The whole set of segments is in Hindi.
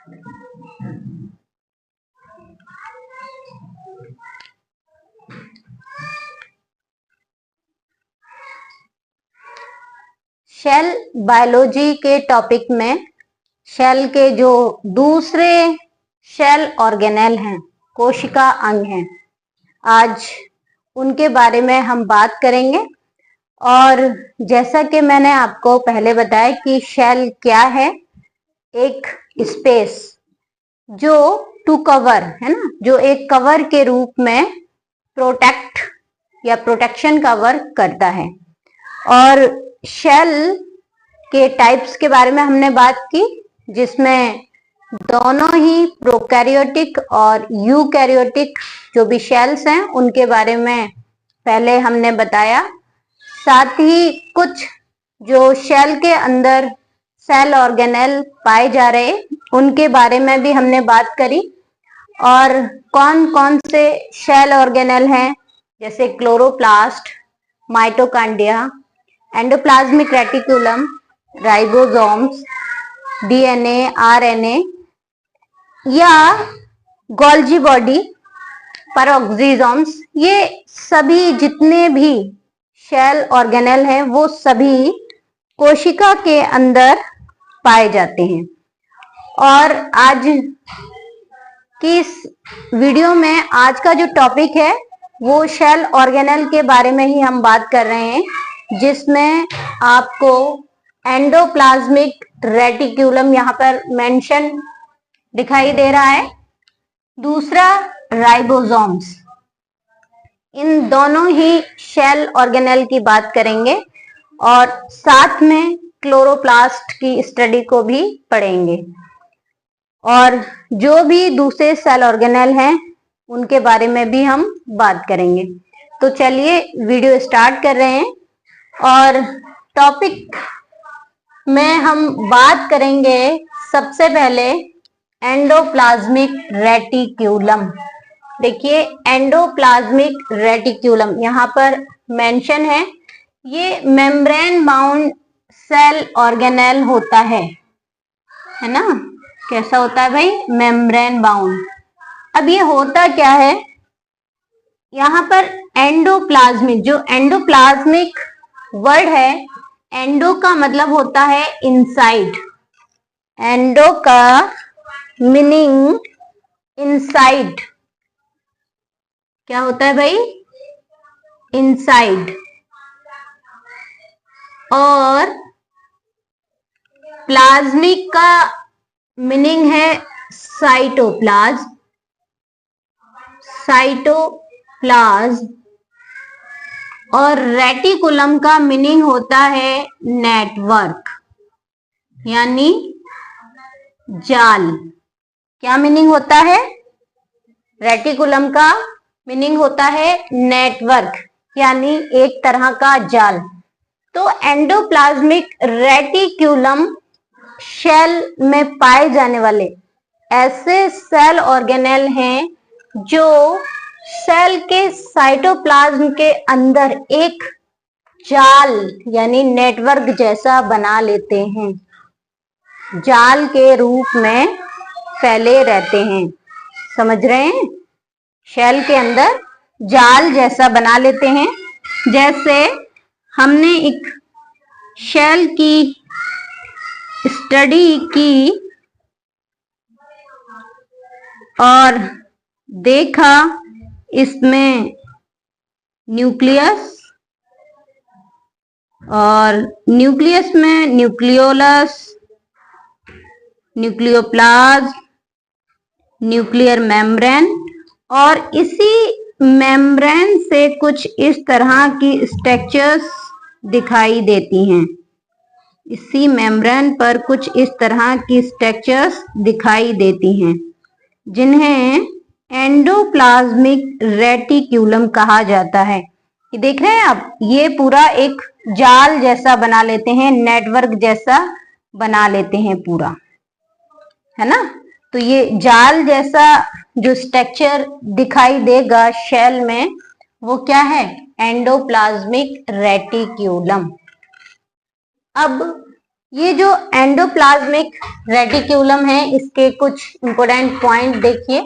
सेल बायोलॉजी के टॉपिक में सेल के जो दूसरे सेल ऑर्गेनेल हैं, कोशिका अंग हैं, आज उनके बारे में हम बात करेंगे। और जैसा कि मैंने आपको पहले बताया कि सेल क्या है, एक स्पेस जो टू कवर है ना, जो एक कवर के रूप में प्रोटेक्ट या प्रोटेक्शन का वर्क करता है। और सेल के टाइप्स के बारे में हमने बात की, जिसमें दोनों ही प्रोकैरियोटिक और यूकैरियोटिक जो भी सेल्स हैं उनके बारे में पहले हमने बताया। साथ ही कुछ जो सेल के अंदर सेल ऑर्गेनेल पाए जा रहे उनके बारे में भी हमने बात करी। और कौन कौन से सेल ऑर्गेनेल हैं, जैसे chloroplast, mitochondria, endoplasmic reticulum, ribosomes, DNA, RNA या गोल्जी बॉडी, पेरोक्सिसोम्स, ये सभी जितने भी सेल ऑर्गेनेल हैं वो सभी कोशिका के अंदर पाए जाते हैं। और आज की इस वीडियो में आज का जो टॉपिक है वो सेल ऑर्गेनेल के बारे में ही हम बात कर रहे हैं, जिसमें आपको एंडोप्लाज्मिक रेटिक्यूलम यहाँ पर मेंशन दिखाई दे रहा है, दूसरा राइबोसोम्स। इन दोनों ही सेल ऑर्गेनेल की बात करेंगे और साथ में क्लोरोप्लास्ट की स्टडी को भी पढ़ेंगे। और जो भी दूसरे सेल ऑर्गेनेल हैं उनके बारे में भी हम बात करेंगे। तो चलिए वीडियो स्टार्ट कर रहे हैं। और टॉपिक में हम बात करेंगे सबसे पहले एंडोप्लाज्मिक रेटिक्यूलम। देखिए, एंडोप्लाज्मिक रेटिक्यूलम यहाँ पर मेंशन है, ये मेम्ब्रेन बाउंड सेल ऑर्गेनेल होता है ना। कैसा होता है भाई? Membrane bound. अब ये होता क्या है, यहाँ पर एंडोप्लाज्मिक, जो एंडोप्लाज्मिक वर्ड है, एंडो का मतलब होता है इनसाइड, एंडो का मीनिंग इनसाइड क्या होता है भाई? इनसाइड। और प्लाज्मिक का मीनिंग है साइटोप्लाज्म, साइटोप्लाज्म। और रेटिकुलम का मीनिंग होता है नेटवर्क, यानी जाल। क्या मीनिंग होता है? रेटिकुलम का मीनिंग होता है नेटवर्क, यानी एक तरह का जाल। तो एंडोप्लाज्मिक रेटिक्यूलम सेल में पाए जाने वाले ऐसे सेल ऑर्गेनेल हैं जो सेल के साइटोप्लाज्म के अंदर एक जाल यानी नेटवर्क जैसा बना लेते हैं, जाल के रूप में फैले रहते हैं। समझ रहे हैं? सेल के अंदर जाल जैसा बना लेते हैं। जैसे हमने एक सेल की स्टडी की और देखा, इसमें न्यूक्लियस और न्यूक्लियस में न्यूक्लियोलस, न्यूक्लियोप्लाज्म, न्यूक्लियर मेम्ब्रेन, और इसी मेम्ब्रेन से कुछ इस तरह की स्ट्रक्चर्स दिखाई देती हैं। इसी मेम्ब्रेन पर कुछ इस तरह की स्ट्रक्चर्स दिखाई देती हैं, जिन्हें एंडोप्लाज्मिक रेटिक्यूलम कहा जाता है। ये देख रहे हैं आप, ये पूरा एक जाल जैसा बना लेते हैं, नेटवर्क जैसा बना लेते हैं पूरा, है ना। तो ये जाल जैसा जो स्ट्रक्चर दिखाई देगा सेल में, वो क्या है? Endoplasmic reticulum. अब ये जो एंडोप्लाज्मिक रेटिक्यूलम है, इसके कुछ इंपॉर्टेंट पॉइंट देखिए।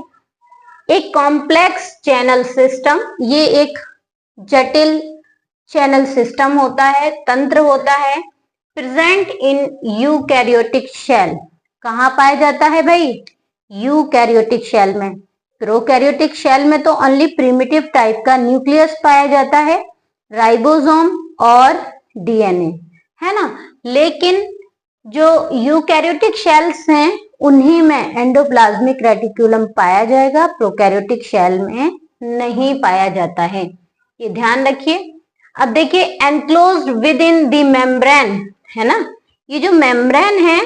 एक कॉम्प्लेक्स चैनल सिस्टम, ये एक जटिल चैनल सिस्टम होता है, तंत्र होता है, प्रेजेंट इन यूकैरियोटिक शेल। कहाँ पाया जाता है भाई? यूकैरियोटिक शेल में। प्रोकैरियोटिक शेल में तो ओनली प्रिमिटिव टाइप का न्यूक्लियस पाया जाता है, राइबोसोम और डीएनए, है ना। लेकिन जो यूकैरियोटिक शेल्स हैं उन्हीं में एंडोप्लाज्मिक रेटिक्यूलम पाया जाएगा, प्रोकैरियोटिक शेल में नहीं पाया जाता है, ये ध्यान रखिए। अब देखिए, enclosed with in the membrane, है ना। ये जो मेम्ब्रेन है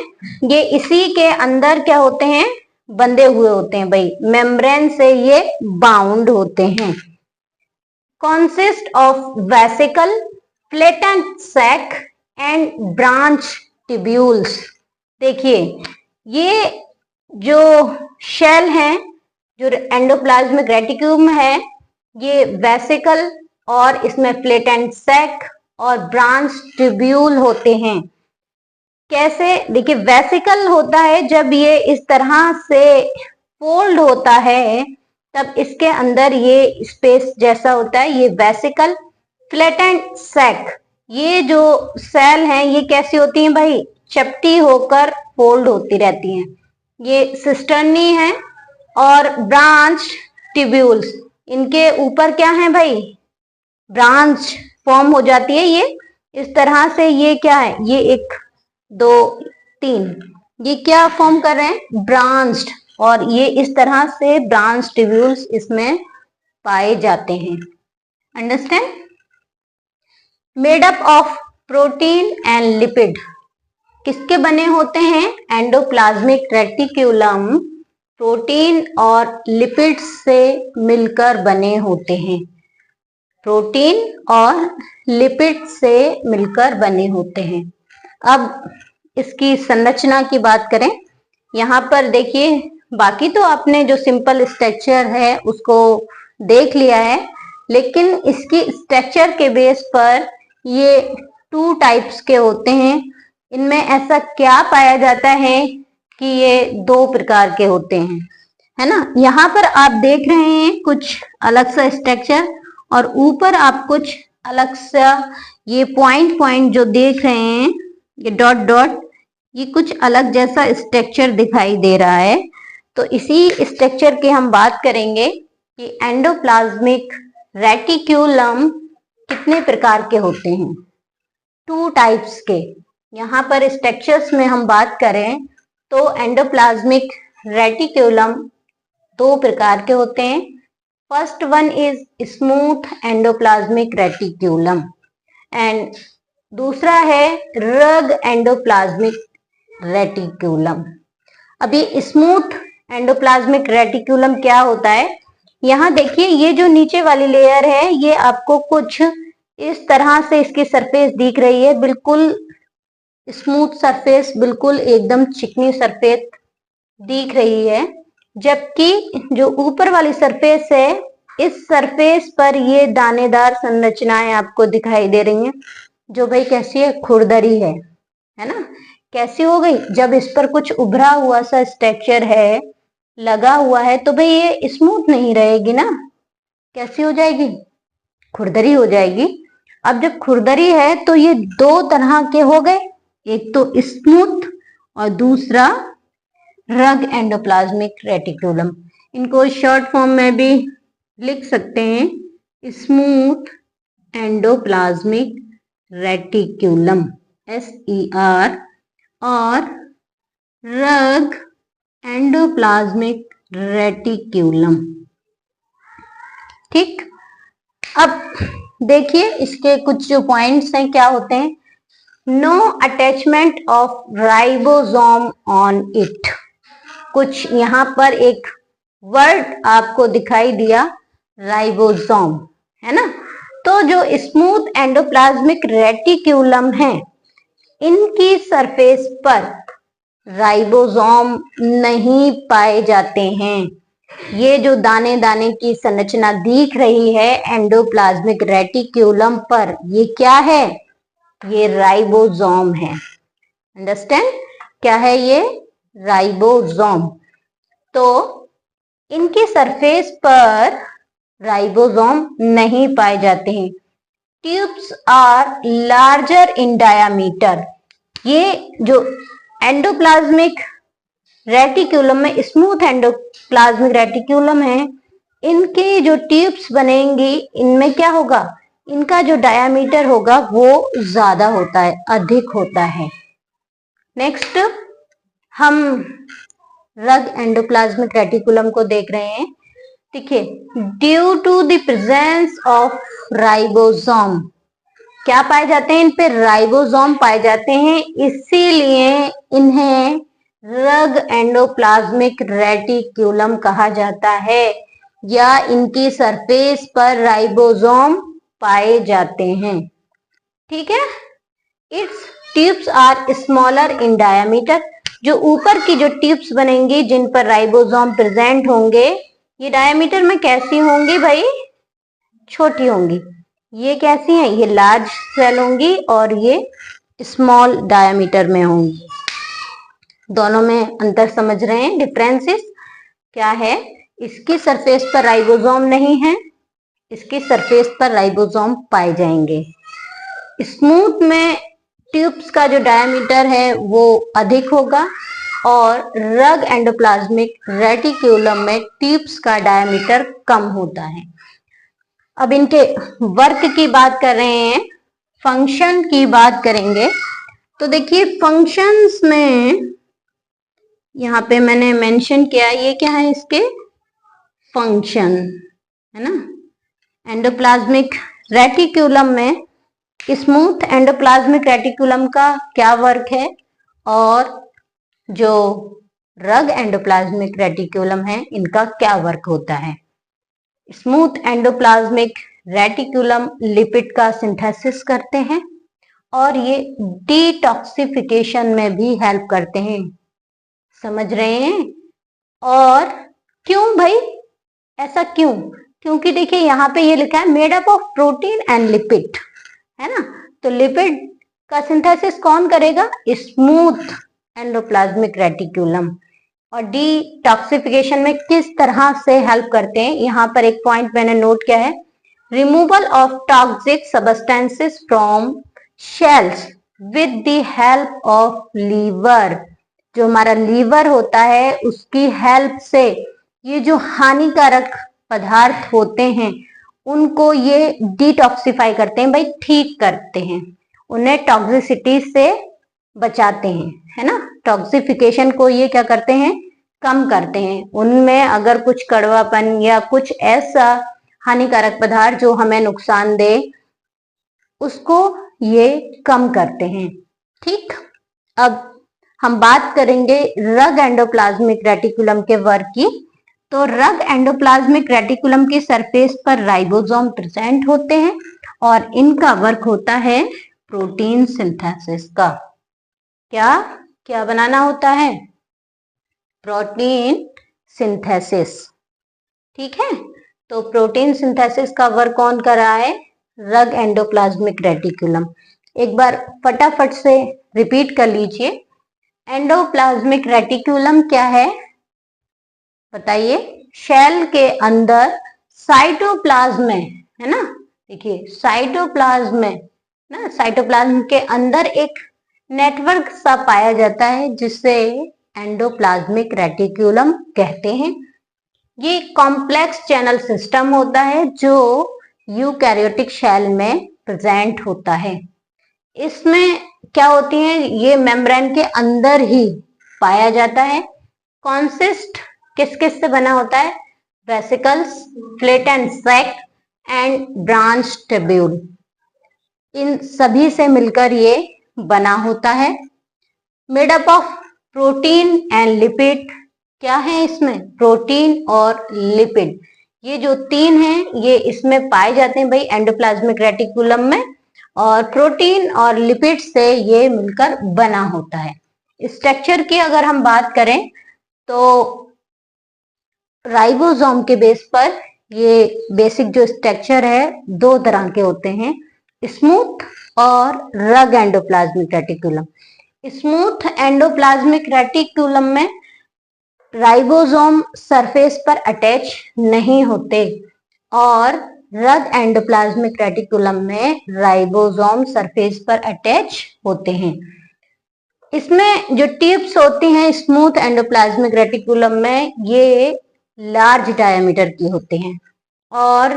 ये इसी के अंदर क्या होते हैं? बंधे हुए होते हैं भाई, मेम्ब्रेन से ये बाउंड होते हैं। Consist of vesicle, flattened sac and branch tubules. देखिए, ये जो शेल है, जो एंडोप्लाज्मिक रेटिक्यूलम है, ये वेसिकल और इसमें फ्लैटेंड सैक और ब्रांच ट्यूब्यूल होते हैं। कैसे? देखिए, वेसिकल होता है जब ये इस तरह से फोल्ड होता है, तब इसके अंदर ये स्पेस जैसा होता है, ये वेसिकल। फ्लैटेंड सैक, ये जो सेल हैं ये कैसी होती हैं भाई? चपटी होकर फोल्ड होती रहती हैं, ये सिस्टर्नी है। और ब्रांच ट्यूब्यूल्स, इनके ऊपर क्या है भाई? ब्रांच फॉर्म हो जाती है, ये इस तरह से। ये क्या है? ये 1 2 3, ये क्या फॉर्म कर रहे हैं? ब्रांच्ड। और ये इस तरह से ब्रांच ट्यूब्यूल्स इसमें पाए जाते हैं। Understand? Made up of protein and lipid. किसके बने होते हैं? एंडोप्लाज्मिक रेटिक्यूलम प्रोटीन और लिपिड से मिलकर बने होते हैं, प्रोटीन और लिपिड से मिलकर बने होते हैं। अब इसकी संरचना की बात करें, यहाँ पर देखिए, बाकी तो आपने जो सिंपल स्ट्रक्चर है उसको देख लिया है, लेकिन इसकी स्ट्रक्चर के बेस पर ये 2 टाइप्स के होते हैं। इनमें ऐसा क्या पाया जाता है कि ये 2 प्रकार के होते हैं, है ना। यहाँ पर आप देख रहे हैं कुछ अलग सा स्ट्रक्चर, और ऊपर आप कुछ अलग सा ये पॉइंट जो देख रहे हैं, ये डॉट डॉट, ये कुछ अलग जैसा स्ट्रक्चर दिखाई दे रहा है। तो इसी स्ट्रक्चर की हम बात करेंगे कि एंडोप्लाज्मिक रेटिक्यूलम कितने प्रकार के होते हैं? 2 टाइप्स के। यहाँ पर स्ट्रक्चर्स में हम बात करें तो एंडोप्लाज्मिक रेटिक्यूलम 2 प्रकार के होते हैं। First one is smooth endoplasmic reticulum and दूसरा है रग एंडोप्लाज्मिक रेटिक्यूलम। अब ये स्मूथ एंडोप्लाज्मिक रेटिक्यूलम क्या होता है? यहाँ देखिए, ये जो नीचे वाली लेयर है ये आपको कुछ इस तरह से इसकी सरफेस दिख रही है, बिल्कुल स्मूथ सरफेस, बिल्कुल एकदम चिकनी सरफेस दिख रही है। जबकि जो ऊपर वाली सरफेस है, इस सरफेस पर ये दानेदार संरचनाएं आपको दिखाई दे रही हैं, जो भाई कैसी है? खुरदरी है ना। कैसी हो गई? जब इस पर कुछ उभरा हुआ सा स्ट्रक्चर है, लगा हुआ है, तो भाई ये स्मूथ नहीं रहेगी ना, कैसी हो जाएगी? खुरदरी हो जाएगी। अब जब खुरदरी है तो ये 2 तरह के हो गए, एक तो स्मूथ और दूसरा रग एंडोप्लाज्मिक रेटिक्यूलम। इनको शॉर्ट फॉर्म में भी लिख सकते हैं, स्मूथ एंडोप्लाज्मिक रेटिक्यूलम SER, और रग एंडोप्लाज्मिक रेटिक्यूलम। ठीक। अब देखिए, इसके कुछ जो पॉइंट्स हैं क्या होते हैं? No attachment of ribosome on it. कुछ यहाँ पर एक वर्ड आपको दिखाई दिया, राइबोसोम, है ना। तो जो स्मूथ एंडोप्लाज्मिक रेटिक्यूलम है, इनकी सरफेस पर राइबोसोम नहीं पाए जाते हैं। ये जो दाने दाने की संरचना दिख रही है एंडोप्लाज्मिक रेटिक्यूलम पर, ये क्या है? ये राइबोसोम है। अंडरस्टैंड? क्या है ये? राइबोसोम। तो इनके सरफेस पर राइबोसोम नहीं पाए जाते हैं। Tubes are larger in diameter. ये जो एंडोप्लाज्मिक रेटिकुलम में, स्मूथ एंडोप्लाज्मिक रेटिकुलम है, इनके जो ट्यूब्स बनेंगी इनमें क्या होगा, इनका जो डायामीटर होगा वो ज्यादा होता है, अधिक होता है। नेक्स्ट हम रग एंडोप्लाज्मिक रेटिकुलम को देख रहे हैं। देखिए, due to the presence of ribosome, क्या पाए जाते हैं इन पे? राइबोसोम पाए जाते हैं, इसीलिए इन्हें रग एंडोप्लाज्मिक रेटिकुलम कहा जाता है, या इनकी सरफेस पर राइबोसोम पाए जाते हैं। ठीक है? Its tubes are smaller in diameter. जो ऊपर की जो ट्यूब्स बनेंगी जिन पर राइबोसोम प्रेजेंट होंगे, ये डायामीटर में कैसी होंगी भाई? छोटी होंगी। ये कैसी हैं? ये लार्ज सेल होंगी और ये स्मॉल डायामीटर में होंगी। दोनों में अंतर समझ रहे हैं? डिफरेंसेस क्या है? इसकी सरफेस पर राइबोसोम नहीं है, इसकी सरफेस पर राइबोसोम पाए जाएंगे। स्मूथ में ट्यूब्स का जो डायामीटर है वो अधिक होगा, और रग एंडोप्लाज्मिक रेटिकुलम में ट्यूब्स का डायामीटर कम होता है। अब इनके वर्क की बात कर रहे हैं, फंक्शन की बात करेंगे। तो देखिए, फंक्शंस में यहाँ पे मैंने मेंशन किया, ये क्या है इसके फंक्शन, है ना। एंडोप्लाज्मिक रेटिकुलम में, स्मूथ एंडोप्लाज्मिक रेटिकुलम का क्या वर्क है, और जो रग एंडोप्लाज्मिक रेटिकुलम है इनका क्या वर्क होता है। स्मूथ एंडोप्लाज्मिक रेटिकुलम लिपिड का सिंथेसिस करते हैं और ये डिटॉक्सिफिकेशन में भी हेल्प करते हैं। समझ रहे हैं? और क्यों भाई, ऐसा क्यों? क्योंकि देखिए यहाँ पे ये लिखा है made up of protein and lipid, है ना। तो लिपिड का सिंथेसिस कौन करेगा? Smooth endoplasmic reticulum. और डिटॉक्सिफिकेशन में किस तरह से हेल्प करते हैं, यहाँ पर एक पॉइंट मैंने नोट किया है, removal of toxic substances from cells with the help of liver. जो हमारा लीवर होता है उसकी हेल्प से ये जो हानिकारक पदार्थ होते हैं उनको ये डिटॉक्सिफाई करते हैं भाई, ठीक करते हैं, उन्हें टॉक्सिसिटी से बचाते हैं, है ना। टॉक्सिफिकेशन को ये क्या करते हैं? कम करते हैं। उनमें अगर कुछ कड़वापन या कुछ ऐसा हानिकारक पदार्थ जो हमें नुकसान दे उसको ये कम करते हैं। ठीक, अब हम बात करेंगे रग एंडोप्लाज्मिक रेटिकुलम के वर्क की। तो रग एंडोप्लाज्मिक रेटिकुलम की सरफेस पर राइबोसोम प्रेजेंट होते हैं और इनका वर्क होता है प्रोटीन सिंथेसिस का। क्या क्या बनाना होता है? Protein synthesis. ठीक है, तो प्रोटीन सिंथेसिस का वर्क कौन कर रहा है? रग एंडोप्लाज्मिक रेटिकुलम। एक बार फटाफट से रिपीट कर लीजिए, एंडोप्लाज्मिक रेटिकुलम क्या है बताइए? शेल के अंदर साइटोप्लाज्म में, है ना। देखिए, साइटोप्लाज्म में ना, साइटोप्लाज्म के अंदर एक नेटवर्क सा पाया जाता है जिसे एंडोप्लाज्मिक रेटिकुलम कहते हैं। ये कॉम्प्लेक्स चैनल सिस्टम होता है जो यूकैरियोटिक शेल में प्रेजेंट होता है। इसमें क्या होती है? ये मेम्ब्रेन के अंदर ही पाया जाता है। कॉन्सिस्ट किस किस से बना होता है? Vesicles, flattened sac and branch tubule, इन सभी से मिलकर ये बना होता है। Made up of protein and lipid, क्या है इसमें? प्रोटीन और लिपिड, ये जो तीन हैं ये इसमें पाए जाते हैं भाई एंडोप्लाज्मिक रेटिकुलम में, और प्रोटीन और लिपिड से ये मिलकर बना होता है। स्ट्रक्चर की अगर हम बात करें तो राइबोसोम के बेस पर ये बेसिक जो स्ट्रक्चर है दो तरह के होते हैं, स्मूथ और रग endoplasmic reticulum. Smooth endoplasmic reticulum में राइबोसोम सरफेस पर अटैच नहीं होते और रग एंडोप्लाज्मिक रेटिकुलम में राइबोसोम सरफेस पर अटैच होते हैं। इसमें जो टिप्स होती हैं स्मूथ एंडोप्लाज्मिक रेटिकुलम में, ये लार्ज डायमीटर की होते हैं और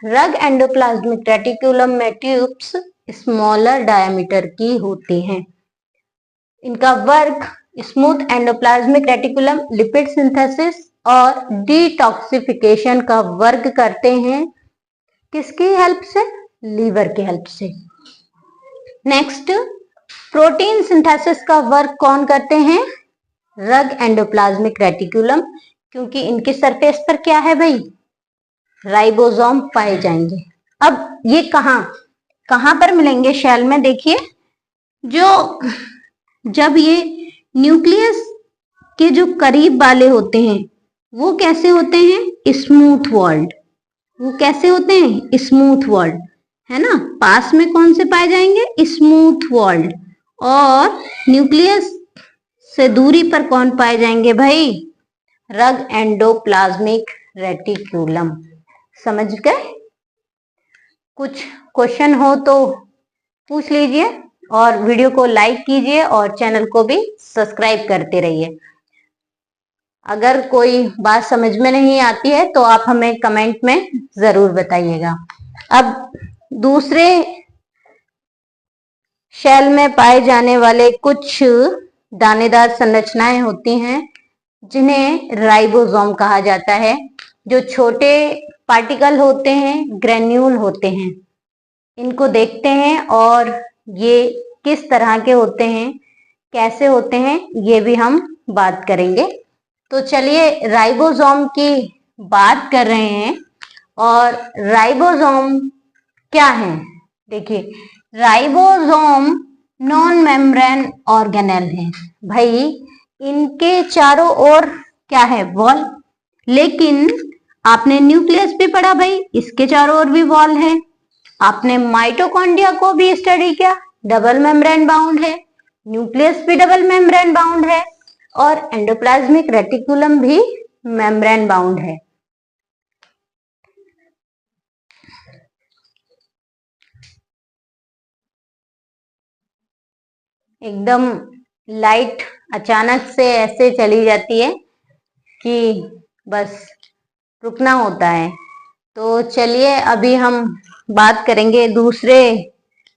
रग एंडोप्लाज्मिक रेटिकुलम में ट्यूब्स स्मॉलर डायमीटर की होती हैं। इनका work smooth endoplasmic reticulum lipid synthesis और डिटॉक्सिफिकेशन का वर्क करते हैं। किसकी हेल्प से? लीवर की हेल्प से। नेक्स्ट, प्रोटीन सिंथेसिस का वर्क कौन करते हैं? रग एंडोप्लाज्मिक रेटिकुलम, क्योंकि इनके सरफेस पर क्या है भाई? राइबोसोम पाए जाएंगे। अब ये कहां पर मिलेंगे शेल में? देखिए, जब ये न्यूक्लियस के जो करीब वाले होते हैं वो कैसे होते हैं? Smooth walled. वो कैसे होते हैं? स्मूथ वॉल्ड, है ना। पास में कौन से पाए जाएंगे? Smooth walled. और न्यूक्लियस से दूरी पर कौन पाए जाएंगे भाई? रग एंडोप्लाज्मिक रेटिकुलम। समझ गए? कुछ क्वेश्चन हो तो पूछ लीजिए और वीडियो को लाइक कीजिए और चैनल को भी सब्सक्राइब करते रहिए। अगर कोई बात समझ में नहीं आती है तो आप हमें कमेंट में जरूर बताइएगा। अब दूसरे शेल में पाए जाने वाले कुछ दानेदार संरचनाएं होती हैं जिन्हें राइबोसोम कहा जाता है। जो छोटे पार्टिकल होते हैं, ग्रेन्यूल होते हैं, इनको देखते हैं और ये किस तरह के होते हैं, कैसे होते हैं, ये भी हम बात करेंगे। तो चलिए राइबोसोम की बात कर रहे हैं। और राइबोसोम क्या है? देखिए, राइबोसोम नॉन मेम्ब्रेन ऑर्गेनेल है भाई। इनके चारों ओर क्या है? वॉल। लेकिन आपने न्यूक्लियस भी पढ़ा भाई, इसके चारों ओर भी वॉल है। आपने माइटोकॉन्ड्रिया को भी स्टडी किया, डबल मेम्ब्रेन बाउंड है। न्यूक्लियस भी डबल मेम्ब्रेन बाउंड है और एंडोप्लाज्मिक रेटिकुलम भी मेम्ब्रेन बाउंड है। एकदम लाइट अचानक से ऐसे चली जाती है कि बस रुकना होता है। तो चलिए अभी हम बात करेंगे दूसरे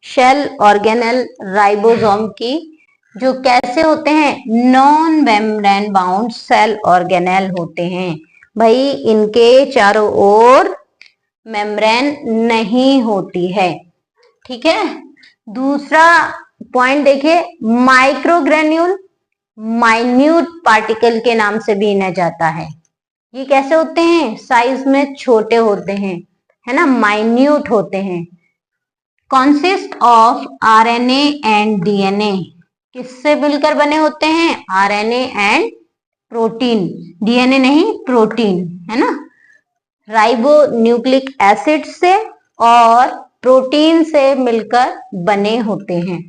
शेल ऑर्गेनेल राइबोसोम की, जो कैसे होते हैं? Non membrane bound cell organelle होते हैं भाई। इनके चारों ओर मेम्ब्रेन नहीं होती है। ठीक है। दूसरा पॉइंट देखिए, माइक्रोग्रेन्यूल माइन्यूट पार्टिकल के नाम से भी इन्हें जाता है। ये कैसे होते हैं? साइज में छोटे होते हैं, है ना, माइन्यूट होते हैं। Consist of RNA and DNA. किससे मिलकर बने होते हैं? आरएनए एंड प्रोटीन, डीएनए नहीं, प्रोटीन, है ना। राइबो न्यूक्लिक एसिड से और प्रोटीन से मिलकर बने होते हैं।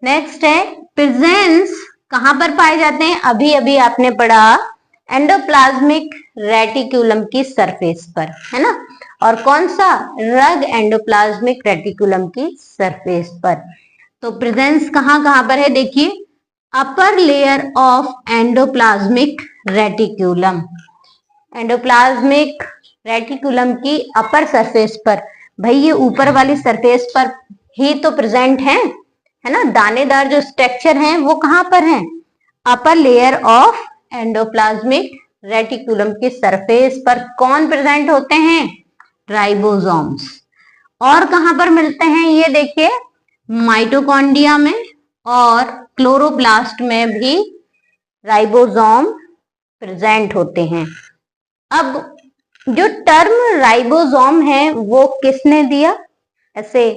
नेक्स्ट है प्रेजेंस। कहां पर पाए जाते हैं? अभी अभी आपने पढ़ा एंडोप्लाज्मिक रेटिकुलम की सरफेस पर, है ना। और कौन सा? रग एंडोप्लाज्मिक रेटिकुलम की सरफेस पर। तो प्रेजेंस कहां कहां पर है? देखिए, upper layer of endoplasmic reticulum. Endoplasmic reticulum की अपर सरफेस पर। भाई ये ऊपर वाली सरफेस पर ही तो प्रेजेंट है ना। दानेदार जो स्ट्रक्चर हैं वो कहां पर हैं? Upper layer of endoplasmic reticulum की सरफेस पर कौन प्रेजेंट होते हैं? राइबोसोम्स। और कहां पर मिलते हैं ये देखिए, माइटोकॉन्ड्रिया में और क्लोरोप्लास्ट में भी राइबोसोम प्रेजेंट होते हैं। अब जो टर्म राइबोसोम है वो किसने दिया? ऐसे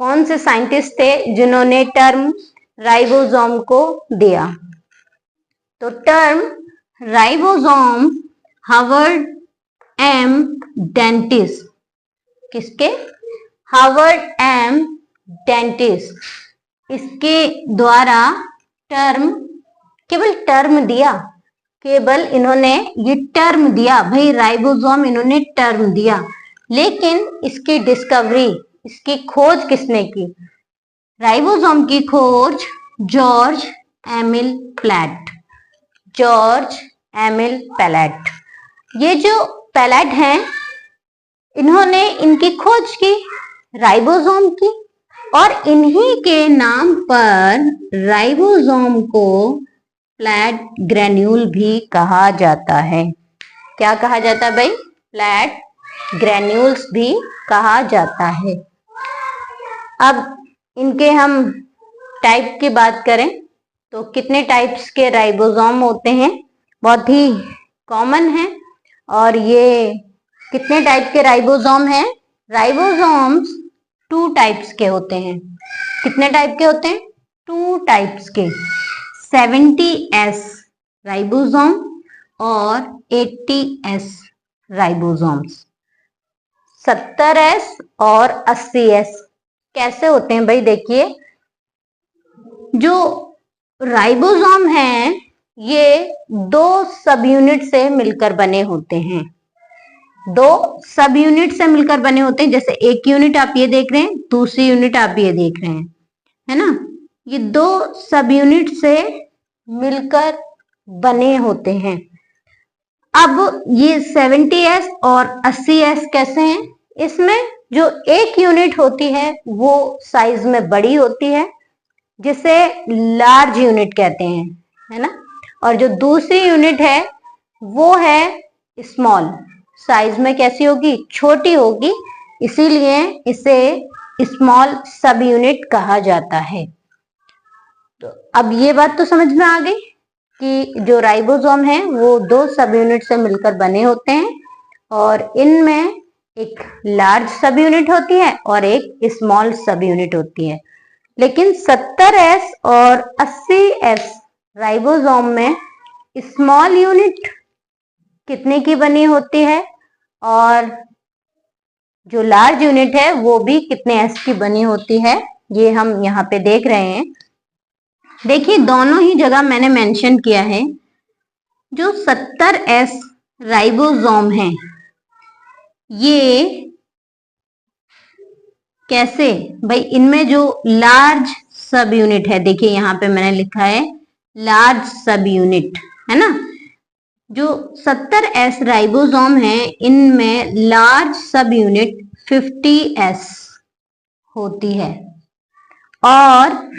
कौन से साइंटिस्ट थे जिन्होंने टर्म राइबोसोम को दिया? तो टर्म राइबोसोम हार्वर्ड एम डेंटिस। किसके? हार्वर्ड एम डेंटिस। इसके द्वारा टर्म, केवल टर्म दिया, केवल इन्होंने ये टर्म दिया भाई, राइबोसोम इन्होंने टर्म दिया, लेकिन इसकी डिस्कवरी, इसकी खोज किसने की? राइबोसोम की खोज George Emil Palade, George Emil Palade. ये जो प्लैट हैं, इन्होंने इनकी खोज की राइबोसोम की, और इन्हीं के नाम पर राइबोसोम को प्लैट ग्रेन्यूल भी कहा जाता है। क्या कहा जाता है भाई? प्लैट ग्रेन्यूल्स भी कहा जाता है। अब इनके हम टाइप की बात करें तो कितने टाइप्स के राइबोसोम होते हैं? बहुत ही कॉमन है। और ये कितने टाइप के राइबोसोम हैं? राइबोसोम्स 2 टाइप्स के होते हैं। कितने टाइप के होते हैं? 2 टाइप्स के, 70S राइबोसोम और 80S राइबोसोम्स। 70S और 80S कैसे होते हैं भाई? देखिए, जो राइबोसोम हैं ये 2 सब यूनिट से मिलकर बने होते हैं, 2 सब यूनिट से मिलकर बने होते हैं। जैसे एक यूनिट आप ये देख रहे हैं, दूसरी यूनिट आप ये देख रहे हैं, है ना? ये 2 सब यूनिट से मिलकर बने होते हैं। अब ये 70S और 80S कैसे हैं? इसमें जो एक यूनिट होती है वो साइज में बड़ी होती है, जिसे लार्ज यूनिट कहते हैं, है ना? और जो दूसरी यूनिट है वो है स्मॉल, साइज में कैसी होगी? छोटी होगी, इसीलिए इसे स्मॉल सब यूनिट कहा जाता है। तो अब ये बात तो समझ में आ गई कि जो राइबोसोम है वो 2 सब यूनिट से मिलकर बने होते हैं, और इनमें एक लार्ज सब यूनिट होती है और एक स्मॉल सब यूनिट होती है। लेकिन 70S और 80S राइबोसोम में स्मॉल यूनिट कितने की बनी होती है, और जो लार्ज यूनिट है वो भी कितने S की बनी होती है, ये हम यहाँ पे देख रहे हैं। देखिए, दोनों ही जगह मैंने मेंशन किया है। जो 70S राइबोसोम है ये कैसे भाई? इनमें जो लार्ज सब यूनिट है, देखिए यहाँ पे मैंने लिखा है लार्ज सब यूनिट, है ना? जो 70S राइबोसोम है इनमें लार्ज सब यूनिट 50S होती है और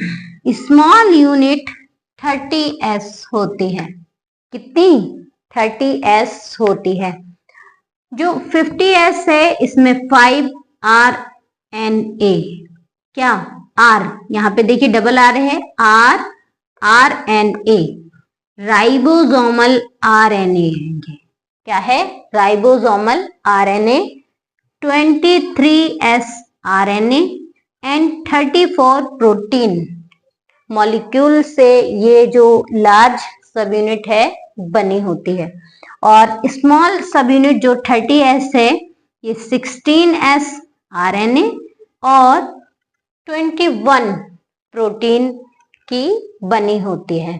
स्मॉल यूनिट 30S होती है। कितनी? 30S होती है। जो 50S है इसमें 5RNA, क्या? R, यहाँ पे देखिए डबल R है, RNA, राइबोसोमल RNA है। क्या है? Ribosomal RNA। 23S RNA and 34 protein molecule से ये जो लार्ज सब यूनिट है बनी होती है। और स्मॉल सब यूनिट जो 30S है ये 16S RNA और 21 प्रोटीन की बनी होती है।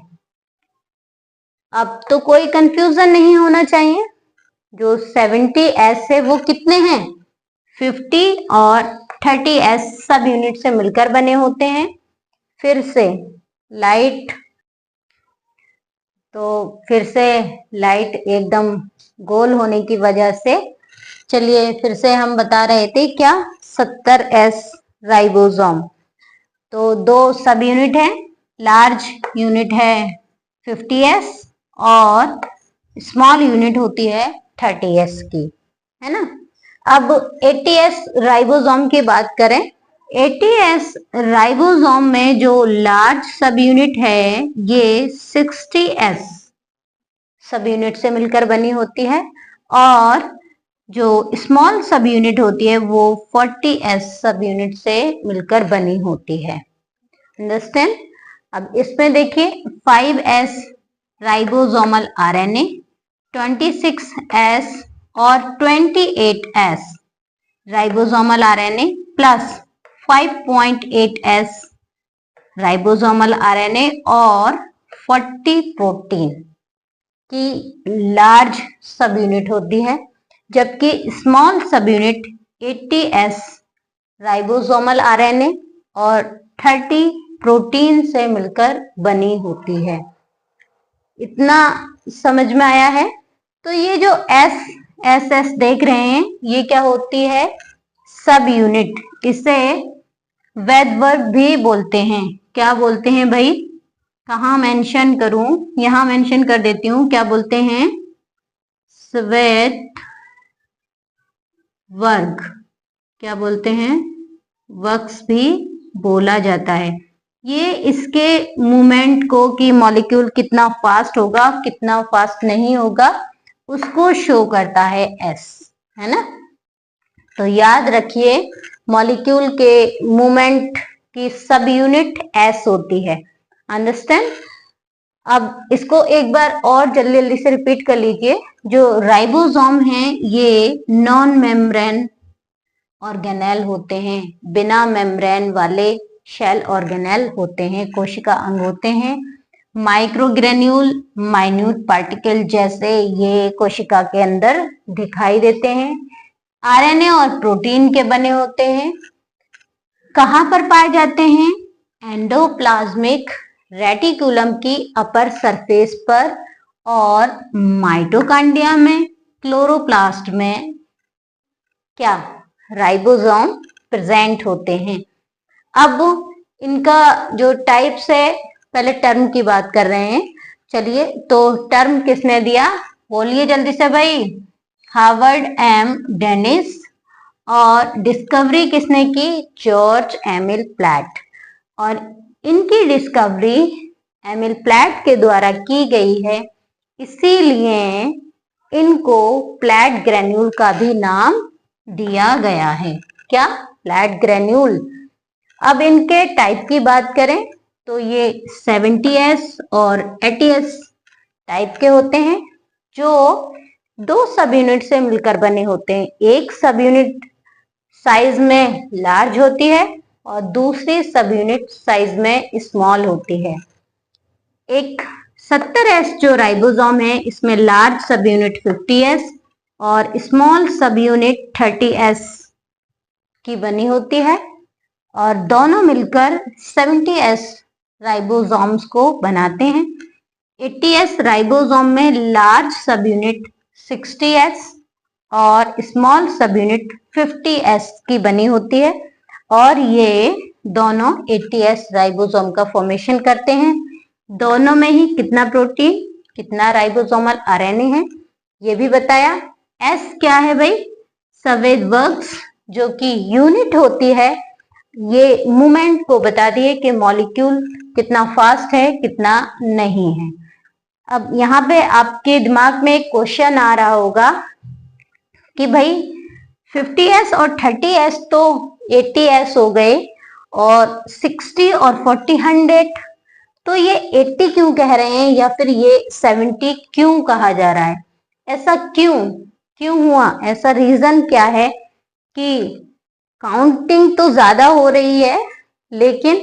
अब तो कोई कंफ्यूजन नहीं होना चाहिए। जो 70S है वो कितने हैं? 50 और 30S सब यूनिट से मिलकर बने होते हैं। फिर से लाइट, तो फिर से लाइट एकदम गोल होने की वजह से, चलिए फिर से हम बता रहे थे क्या? 70S राइबोसोम तो 2 सब यूनिट है, लार्ज यूनिट है 50S और स्मॉल यूनिट होती है 30S की, है ना? अब 80S राइबोसोम की बात करें। 80S राइबोसोम में जो लार्ज सब यूनिट है ये 60S सब यूनिट से मिलकर बनी होती है और जो स्मॉल सब यूनिट होती है वो 40S सब यूनिट से मिलकर बनी होती है। अंडरस्टैंड? अब इसमें देखिए 5S राइबोसोमल RNA, 26S और 28S ribosomal RNA plus 5.8S ribosomal RNA और 40 प्रोटीन की लार्ज सब यूनिट होती है, जबकि स्मॉल सब यूनिट 80s राइबोसोमल आरएनए और 30 प्रोटीन से मिलकर बनी होती है। इतना समझ में आया है? तो ये जो एस देख रहे हैं, ये क्या होती है? सब यूनिट। इसे वैध वर्ग भी बोलते हैं। क्या बोलते हैं भाई? कहाँ मेंशन करूं? यहां मेंशन कर देती हूं। क्या बोलते हैं? श्वेत वर्ग। क्या बोलते हैं? वर्क्स भी बोला जाता है। ये इसके मूवमेंट को कि मॉलिक्यूल कितना फास्ट होगा, कितना फास्ट नहीं होगा, उसको शो करता है एस, है ना? तो याद रखिए, मॉलिक्यूल के मूवमेंट की सब यूनिट एस होती है। अंडरस्टैंड? अब इसको एक बार और जल्दी जल्दी से रिपीट कर लीजिए। जो राइबोसोम है ये नॉन मेम्ब्रेन ऑर्गेनेल होते हैं, बिना मेम्ब्रेन वाले शेल ऑर्गेनेल होते हैं, कोशिका अंग होते हैं। माइक्रोग्रेन्यूल माइन्यूट पार्टिकल जैसे ये कोशिका के अंदर दिखाई देते हैं। आरएनए और प्रोटीन के बने होते हैं। कहां पर पाए जाते हैं? एंडोप्लाज्मिक रेटिकुलम की अपर सरफेस पर और माइटोकांड्रिया में, क्लोरोप्लास्ट में क्या राइबोसोम प्रेजेंट होते हैं। अब इनका जो टाइप्स है, पहले टर्म की बात कर रहे हैं। चलिए, तो टर्म किसने दिया? बोलिए जल्दी से भाई। Harvard M Dennis. और डिस्कवरी किसने की? George Emil Palade. और इनकी डिस्कवरी एमिल प्लैट के द्वारा की गई है, इसीलिए इनको प्लैट ग्रेन्यूल का भी नाम दिया गया है। क्या? Palade granule. अब इनके टाइप की बात करें तो ये 70s और 80s टाइप के होते हैं, जो दो सब यूनिट से मिलकर बने होते हैं। एक सब यूनिट साइज में लार्ज होती है और दूसरी सब यूनिट साइज में स्मॉल होती है। एक 70s जो राइबोसोम है, इसमें लार्ज सब यूनिट 50s और स्मॉल सब यूनिट 30s की बनी होती है, और दोनों मिलकर 70s राइबोसोम्स को बनाते हैं। 80s राइबोसोम में लार्ज सब यूनिट 60s और स्मॉल सब यूनिट 50s की बनी होती है, और ये दोनों 80s राइबोसोम का फॉर्मेशन करते हैं। दोनों में ही कितना प्रोटीन, कितना राइबोसोमल आरएनए है, ये भी बताया। एस क्या है भाई? संवेद वर्ग्स, जो कि यूनिट होती है। ये मूवमेंट को बता दिए कि मॉलिक्यूल कितना फास्ट है, कितना नहीं है। अब यहाँ पे आपके दिमाग में एक क्वेश्चन आ रहा होगा कि भाई 50s और 30s तो 80s हो गए, और 60 और 40 100 तो ये 80 क्यों कह रहे हैं, या फिर ये 70 क्यों कहा जा रहा है? ऐसा क्यों हुआ? ऐसा रीजन क्या है कि काउंटिंग तो ज्यादा हो रही है लेकिन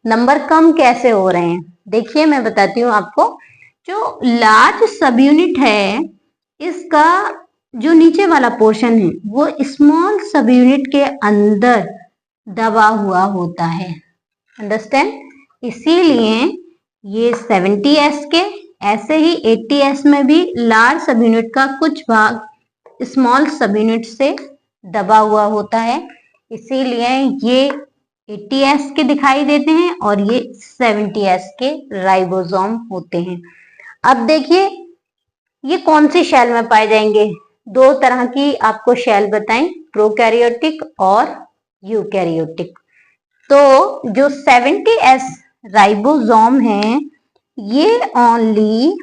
नंबर कम कैसे हो रहे हैं? देखिए, मैं बताती हूँ आपको। जो लार्ज सब यूनिट है, इसका जो नीचे वाला पोर्शन है वो स्मॉल सब यूनिट के अंदर दबा हुआ होता है। अंडरस्टैंड? इसीलिए ये 70s के, ऐसे ही 80s में भी लार्ज सब यूनिट का कुछ भाग स्मॉल सब यूनिट से दबा हुआ होता है। इसीलिए ये 80s के दिखाई देते हैं और ये 70s के राइबोसोम होते हैं। अब देखिए, ये कौन सी शेल में पाए जाएंगे? दो तरह की आपको शेल बताएं, प्रोकैरियोटिक और यूकैरियोटिक। तो जो 70s राइबोसोम है, ये ओनली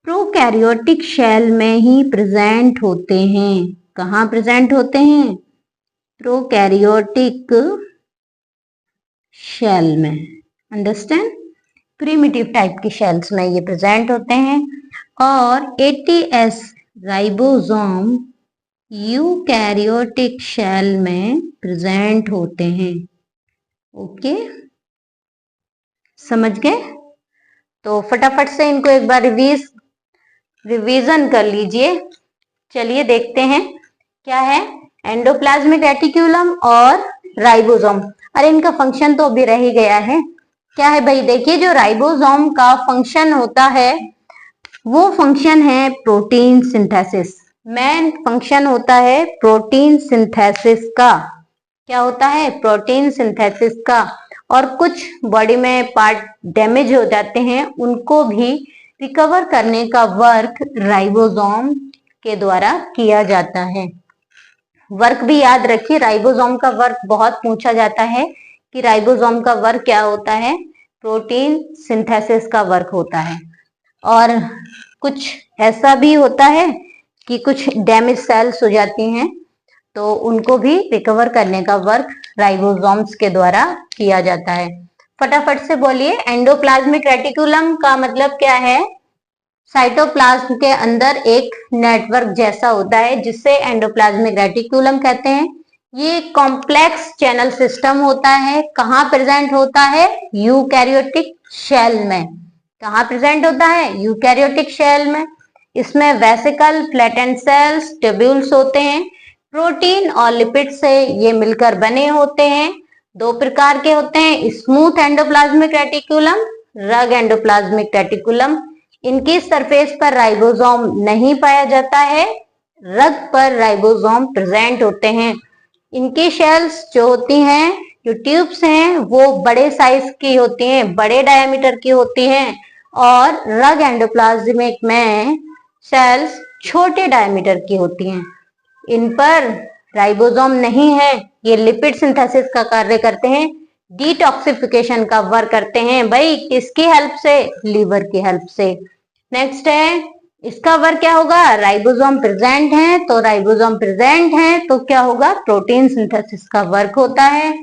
प्रोकैरियोटिक शेल में ही प्रेजेंट होते हैं। कहाँ प्रेजेंट होते हैं? प्रोकैरियोटिक शेल में। अंडरस्टैंड? प्रिमिटिव टाइप की शेल्स में ये प्रेजेंट होते हैं। और 80s राइबोसोम यूकैरियोटिक शेल में प्रेजेंट होते हैं। ओके। समझ गए? तो फटाफट से इनको एक बार रिवीजन कर लीजिए। चलिए देखते हैं क्या है एंडोप्लाज्मिक रेटिक्यूलम और राइबोसोम। अरे इनका फंक्शन तो अभी रह ही गया है। क्या है भाई? देखिए, जो राइबोसोम का फंक्शन होता है वो फंक्शन है प्रोटीन सिंथेसिस। मेन फंक्शन होता है प्रोटीन सिंथेसिस का। क्या होता है? प्रोटीन सिंथेसिस का। और कुछ बॉडी में पार्ट डैमेज हो जाते हैं, उनको भी रिकवर करने का वर्क राइबोसोम के द्वारा किया जाता है। वर्क भी याद रखिए, राइबोसोम का वर्क बहुत पूछा जाता है कि राइबोसोम का वर्क क्या होता है? प्रोटीन सिंथेसिस का वर्क होता है। और कुछ ऐसा भी होता है कि कुछ डैमेज सेल्स हो जाती हैं, तो उनको भी रिकवर करने का वर्क राइबोसोम्स के द्वारा किया जाता है। फटाफट से बोलिए, एंडोप्लाज्मिक रेटिकुलम का मतलब क्या है? साइटोप्लाज्म के अंदर एक नेटवर्क जैसा होता है जिसे एंडोप्लाज्मिक रेटिकुलम कहते हैं। ये कॉम्प्लेक्स चैनल सिस्टम होता है। कहाँ प्रेजेंट होता है? यूकैरियोटिक शेल में। कहाँ प्रेजेंट होता है? यूकैरियोटिक शेल में। इसमें वेसिकल, फ्लैटेंड सेल्स, ट्यूब्यूल्स होते हैं। प्रोटीन और लिपिड से ये मिलकर बने होते हैं। दो प्रकार के होते हैं, स्मूथ एंडोप्लाज्मिक रेटिकुलम, रग एंडोप्लाज्मिक रेटिकुलम। इनकी सरफेस पर राइबोसोम नहीं पाया जाता है, रग पर राइबोसोम प्रेजेंट होते हैं। इनकी शेल्स जो होती हैं, जो ट्यूब्स हैं, वो बड़े साइज की होती हैं, बड़े डायमीटर की होती हैं। और रग एंडोप्लाज्मिक में सेल्स छोटे डायमीटर की होती हैं। इन पर राइबोसोम नहीं है। ये लिपिड सिंथेसिस का कार्य करते हैं, डिटॉक्सिफिकेशन का वर्क करते हैं। भाई किसकी हेल्प से? लीवर की हेल्प से। नेक्स्ट है, इसका वर्क क्या होगा? राइबोसोम प्रेजेंट है, तो राइबोसोम प्रेजेंट है तो क्या होगा? प्रोटीन सिंथेसिस का वर्क होता है।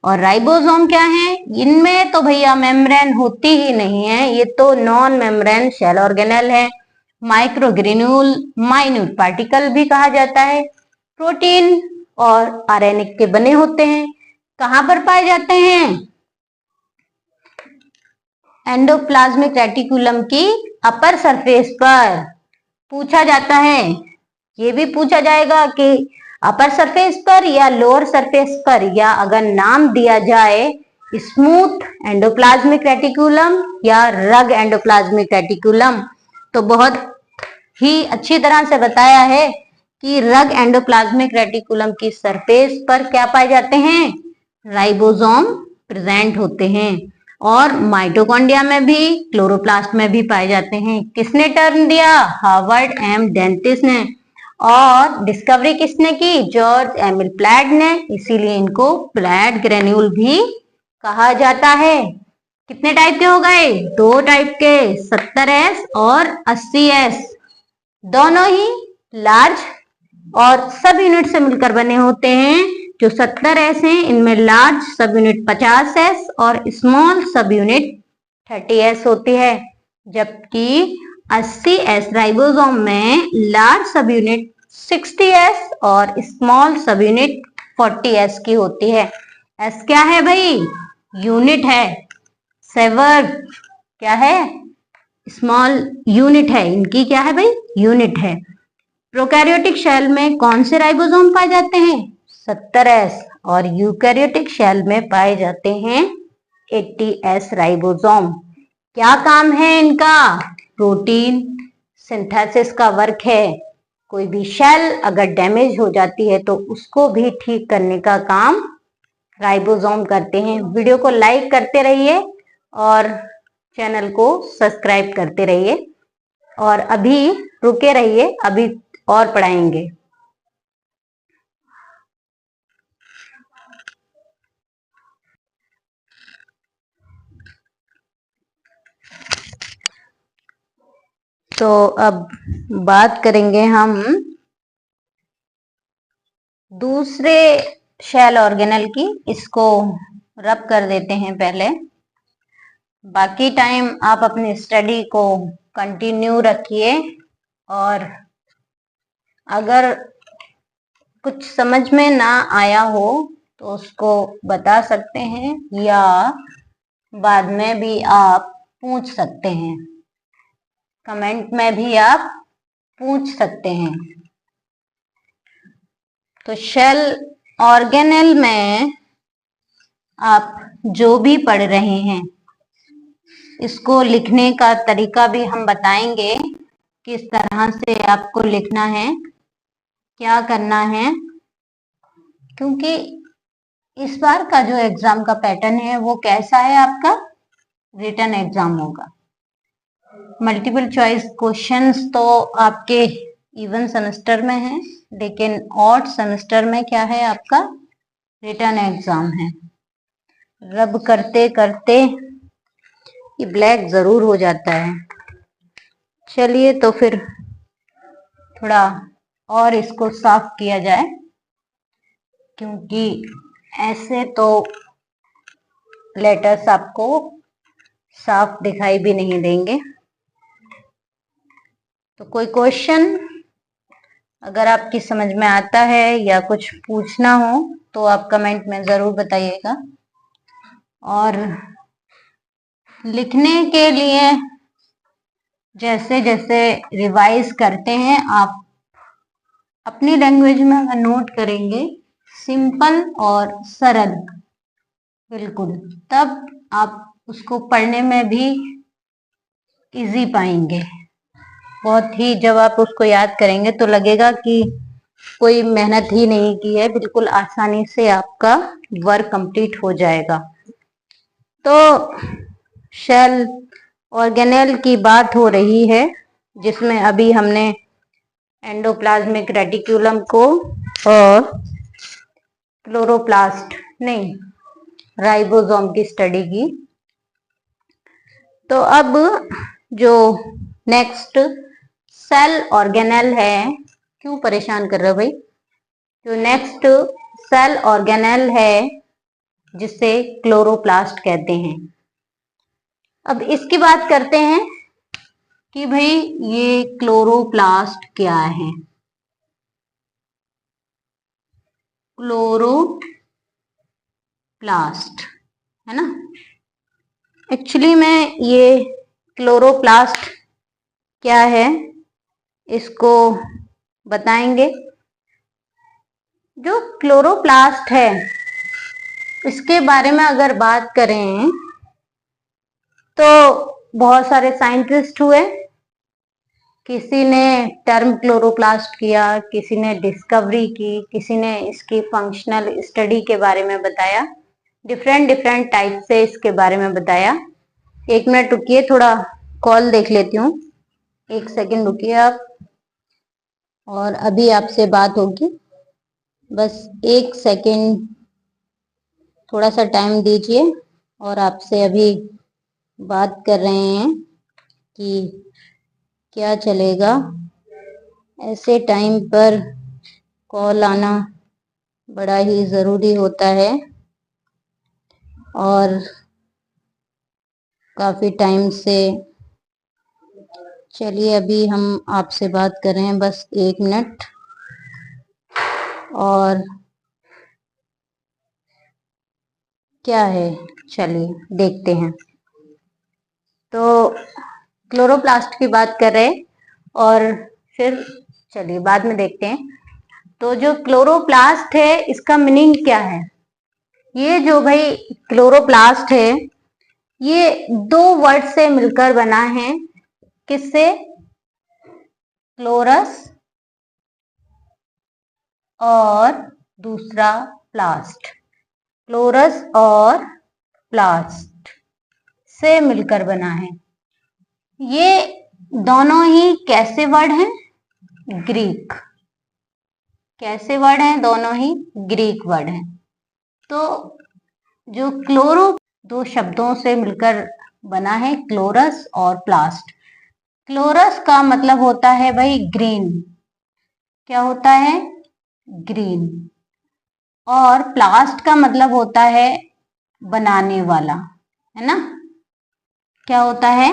और राइबोसोम क्या है? इनमें तो भैया मेम्ब्रेन होती ही नहीं है, ये तो नॉन मेम्ब्रेन शेल ऑर्गेनेल है। माइक्रोग्रेन्यूल, माइन्यूट पार्टिकल भी कहा जाता है। प्रोटीन और आरएनए के बने होते हैं। कहां पर पाए जाते हैं? एंडोप्लाज्मिक रेटिकुलम की अपर सरफेस पर। पूछा जाता है, ये भी पूछा जाएगा कि अपर सरफेस पर या लोअर सरफेस पर, या अगर नाम दिया जाए स्मूथ एंडोप्लाज्मिक रेटिकुलम या रग एंडोप्लाज्मिक रेटिकुलम, तो बहुत ही अच्छी तरह से बताया है कि रग एंडोप्लाज्मिक रेटिकुलम की सरफेस पर क्या पाए जाते हैं? राइबोसोम प्रेजेंट होते हैं। और माइटोकॉन्ड्रिया में भी, क्लोरोप्लास्ट में भी पाए जाते हैं। किसने टर्म दिया? हार्वर्ड एम डेंटिस ने। और डिस्कवरी किसने की? जॉर्ज एमिल प्लैड ने। इसीलिए इनको प्लैड ग्रेन्यूल भी कहा जाता है। कितने टाइप के हो गए? दो टाइप के, 70S और 80S। दोनों ही लार्ज और सब यूनिट से मिलकर बने होते हैं। जो 70S हैं, इनमें लार्ज सब यूनिट 50S और स्मॉल सब यूनिट 30S होती है। जबकि 80S राइबोसोम में लार्ज सब यूनिट 60S और स्मॉल सब यूनिट 40S की होती है। S क्या है भाई? यूनिट है। सेवर क्या है? स्मॉल यूनिट है। इनकी क्या है भाई? यूनिट है। प्रोकैरियोटिक शेल में कौन से राइबोसोम पाए जाते हैं? 70S। और यूकैरियोटिक शेल में पाए जाते हैं 80S राइबोसोम। क्या काम है इनका? प्रोटीन सिंथेसिस का वर्क है। कोई भी शेल अगर डैमेज हो जाती है तो उसको भी ठीक करने का काम राइबोसोम करते हैं। वीडियो को लाइक करते रहिए और चैनल को सब्सक्राइब करते रहिए। और अभी रुके रहिए, अभी और पढ़ाएंगे। तो अब बात करेंगे हम दूसरे शेल ऑर्गेनल की। इसको रब कर देते हैं पहले। बाकी टाइम आप अपनी स्टडी को कंटिन्यू रखिए, और अगर कुछ समझ में ना आया हो तो उसको बता सकते हैं, या बाद में भी आप पूछ सकते हैं, कमेंट में भी आप पूछ सकते हैं। तो शेल ऑर्गेनेल में आप जो भी पढ़ रहे हैं इसको लिखने का तरीका भी हम बताएंगे, किस तरह से आपको लिखना है, क्या करना है, क्योंकि इस बार का जो एग्जाम का पैटर्न है वो कैसा है, आपका रिटन एग्जाम होगा। मल्टीपल चॉइस क्वेश्चंस तो आपके इवन सेमेस्टर में है, लेकिन ऑड सेमेस्टर में क्या है, आपका रिटन एग्जाम है। रब करते करते ये ब्लैक जरूर हो जाता है। चलिए तो फिर थोड़ा और इसको साफ किया जाए, क्योंकि ऐसे तो लेटर्स आपको साफ दिखाई भी नहीं देंगे। तो कोई क्वेश्चन अगर आपकी समझ में आता है या कुछ पूछना हो तो आप कमेंट में जरूर बताइएगा। और लिखने के लिए जैसे जैसे रिवाइज करते हैं, आप अपनी लैंग्वेज में अगर नोट करेंगे सिंपल और सरल, बिल्कुल, तब आप उसको पढ़ने में भी इजी पाएंगे। बहुत ही, जब आप उसको याद करेंगे तो लगेगा कि कोई मेहनत ही नहीं की है, बिल्कुल आसानी से आपका वर्क कंप्लीट हो जाएगा। तो शेल ऑर्गेनेल की बात हो रही है, जिसमें अभी हमने एंडोप्लाज्मिक रेटिक्यूलम को और क्लोरोप्लास्ट नहीं, राइबोसोम की स्टडी की। तो अब जो नेक्स्ट सेल ऑर्गेनेल है, क्यों परेशान कर रहे हो भाई, जो नेक्स्ट सेल ऑर्गेनेल है जिसे क्लोरोप्लास्ट कहते हैं। अब इसकी बात करते हैं कि भाई ये क्लोरोप्लास्ट क्या है। क्लोरोप्लास्ट है ना, एक्चुअली में ये क्लोरोप्लास्ट क्या है इसको बताएंगे। जो क्लोरोप्लास्ट है इसके बारे में अगर बात करें तो बहुत सारे साइंटिस्ट हुए, किसी ने टर्म क्लोरोप्लास्ट किया, किसी ने डिस्कवरी की, किसी ने इसकी फंक्शनल स्टडी के बारे में बताया, डिफरेंट डिफरेंट टाइप से इसके बारे में बताया। एक मिनट रुकिए, थोड़ा कॉल देख लेती हूँ, एक सेकंड रुकिए आप, और अभी आपसे बात होगी, बस एक सेकंड, थोड़ा सा टाइम दीजिए। और आपसे अभी बात कर रहे हैं कि क्या चलेगा, ऐसे टाइम पर कॉल आना बड़ा ही ज़रूरी होता है और काफ़ी टाइम से। चलिए अभी हम आपसे बात कर रहे हैं, बस एक मिनट, और क्या है चलिए देखते हैं। तो क्लोरोप्लास्ट की बात कर रहे हैं और फिर चलिए बाद में देखते हैं। तो जो क्लोरोप्लास्ट है इसका मीनिंग क्या है, ये जो भाई क्लोरोप्लास्ट है ये दो वर्ड से मिलकर बना है। किससे, क्लोरस और दूसरा प्लास्ट, क्लोरस और प्लास्ट से मिलकर बना है। ये दोनों ही कैसे वर्ड हैं, ग्रीक, कैसे वर्ड हैं, दोनों ही ग्रीक वर्ड हैं। तो जो क्लोरो दो शब्दों से मिलकर बना है, क्लोरस और प्लास्ट। क्लोरस का मतलब होता है भाई ग्रीन, क्या होता है, ग्रीन। और प्लास्ट का मतलब होता है बनाने वाला, है ना, क्या होता है,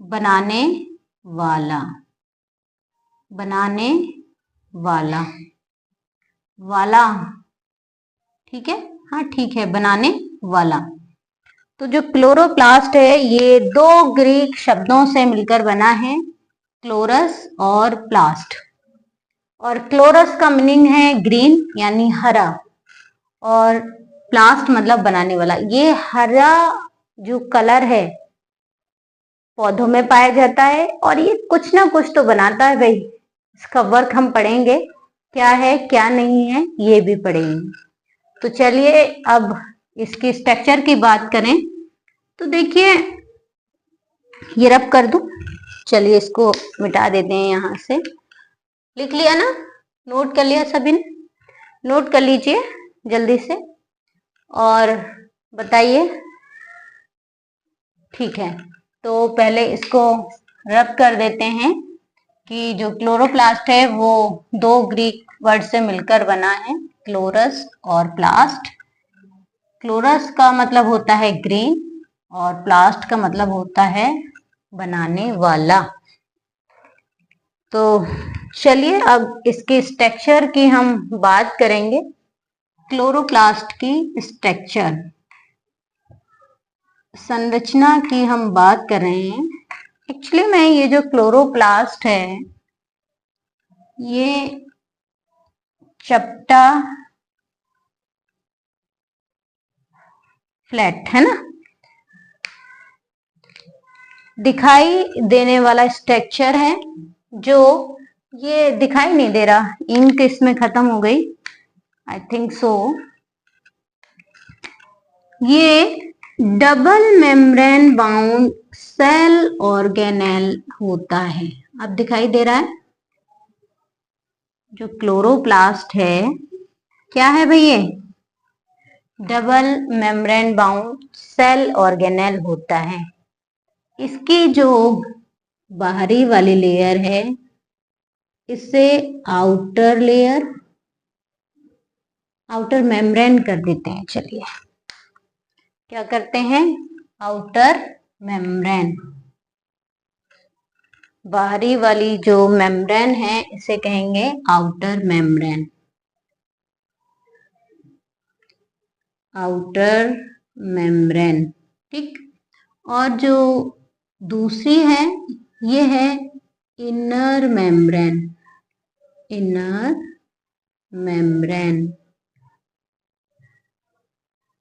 बनाने वाला, बनाने वाला, वाला, ठीक है, हाँ ठीक है, बनाने वाला। तो जो क्लोरोप्लास्ट है ये दो ग्रीक शब्दों से मिलकर बना है, क्लोरस और प्लास्ट। और क्लोरस का मीनिंग है ग्रीन यानी हरा, और प्लास्ट मतलब बनाने वाला। ये हरा जो कलर है पौधों में पाया जाता है और ये कुछ ना कुछ तो बनाता है भाई। इसका वर्क हम पढ़ेंगे, क्या है क्या नहीं है ये भी पढ़ेंगे। तो चलिए अब इसकी स्ट्रक्चर की बात करें तो देखिए, ये रब कर दूं, चलिए इसको मिटा देते हैं यहां से। लिख लिया ना, नोट कर लिया सभी ने? नोट कर लीजिए जल्दी से और बताइए। ठीक है, तो पहले इसको रब कर देते हैं कि जो क्लोरोप्लास्ट है वो दो ग्रीक वर्ड से मिलकर बना है, क्लोरस और प्लास्ट। क्लोरस का मतलब होता है ग्रीन और प्लास्ट का मतलब होता है बनाने वाला। तो चलिए अब इसके स्ट्रक्चर की हम बात करेंगे। क्लोरोप्लास्ट की स्ट्रक्चर, संरचना की हम बात कर रहे हैं। एक्चुअली में ये जो क्लोरोप्लास्ट है ये चपटा फ्लैट है ना, दिखाई देने वाला स्ट्रक्चर है। जो ये दिखाई नहीं दे रहा, इंक इसमें खत्म हो गई, आई थिंक सो। ये double membrane bound cell organelle होता है। अब दिखाई दे रहा है जो क्लोरोप्लास्ट है क्या है भाई, ये double membrane bound cell organelle होता है। इसकी जो बाहरी वाली लेयर है इसे आउटर लेयर, आउटर मेम्ब्रेन कर देते हैं। चलिए क्या करते हैं, आउटर मेम्ब्रेन। बाहरी वाली जो मेम्ब्रेन है इसे कहेंगे आउटर मेम्ब्रेन, आउटर मेम्ब्रेन। ठीक, और जो दूसरी है ये है इनर मेम्ब्रेन, इनर मेम्ब्रेन,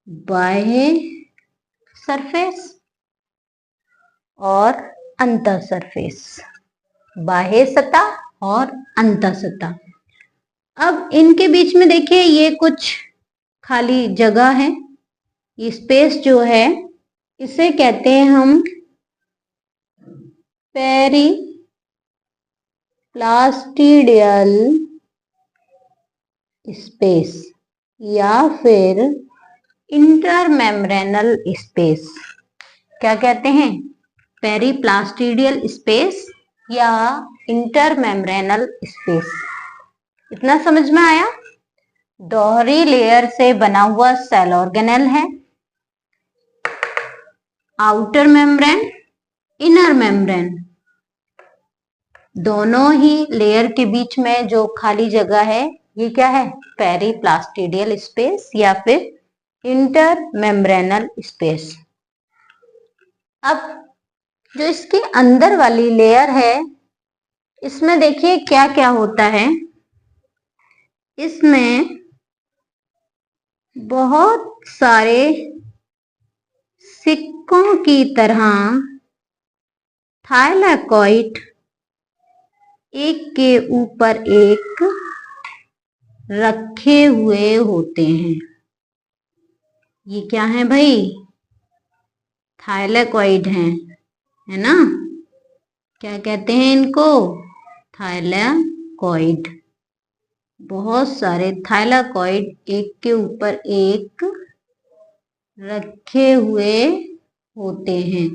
बाह्य सरफेस और अंत सरफेस, बाह्य सतह और अंत सतह। अब इनके बीच में देखिए ये कुछ खाली जगह है, ये स्पेस जो है इसे कहते हैं हम पेरी प्लास्टिडियल स्पेस या फिर इंटरमेम्ब्रेनल स्पेस। क्या कहते हैं, पेरीप्लास्टिडियल स्पेस या इंटरमेम्ब्रेनल स्पेस। इतना समझ में आया? दोहरी लेयर से बना हुआ सेल ऑर्गेनेल है, आउटर मेम्ब्रेन, इनर मेम्ब्रेन, दोनों ही लेयर के बीच में जो खाली जगह है ये क्या है, पेरीप्लास्टिडियल स्पेस या फिर इंटर मेम्ब्रेनल स्पेस। अब जो इसके अंदर वाली लेयर है इसमें देखिए क्या क्या होता है, इसमें बहुत सारे सिक्कों की तरह थाइलैकॉइड एक के ऊपर एक रखे हुए होते हैं। ये क्या है भाई, थाइलैकॉइड है ना, क्या कहते हैं इनको, थाइलैकॉइड। बहुत सारे थाइलैकॉइड एक के ऊपर एक रखे हुए होते हैं।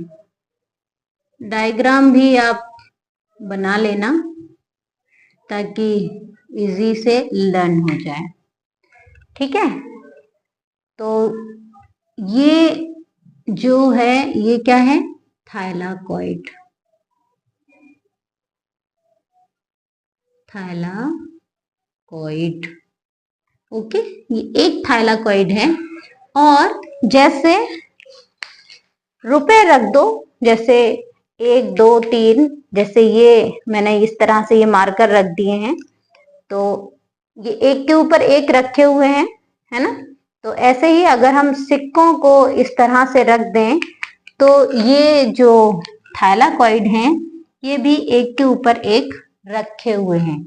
डायग्राम भी आप बना लेना ताकि इजी से लर्न हो जाए। ठीक है, तो ये जो है ये क्या है, थाइलैकॉइड, थाइलैकॉइड। ओके, ये एक थाइलैकॉइड है। और जैसे रुपए रख दो, जैसे 1 2 3, जैसे ये मैंने इस तरह से ये मार्कर रख दिए हैं, तो ये एक के ऊपर एक रखे हुए हैं, है ना। तो ऐसे ही अगर हम सिक्कों को इस तरह से रख दें तो ये जो थाइलाकॉइड हैं ये भी एक के ऊपर एक रखे हुए हैं,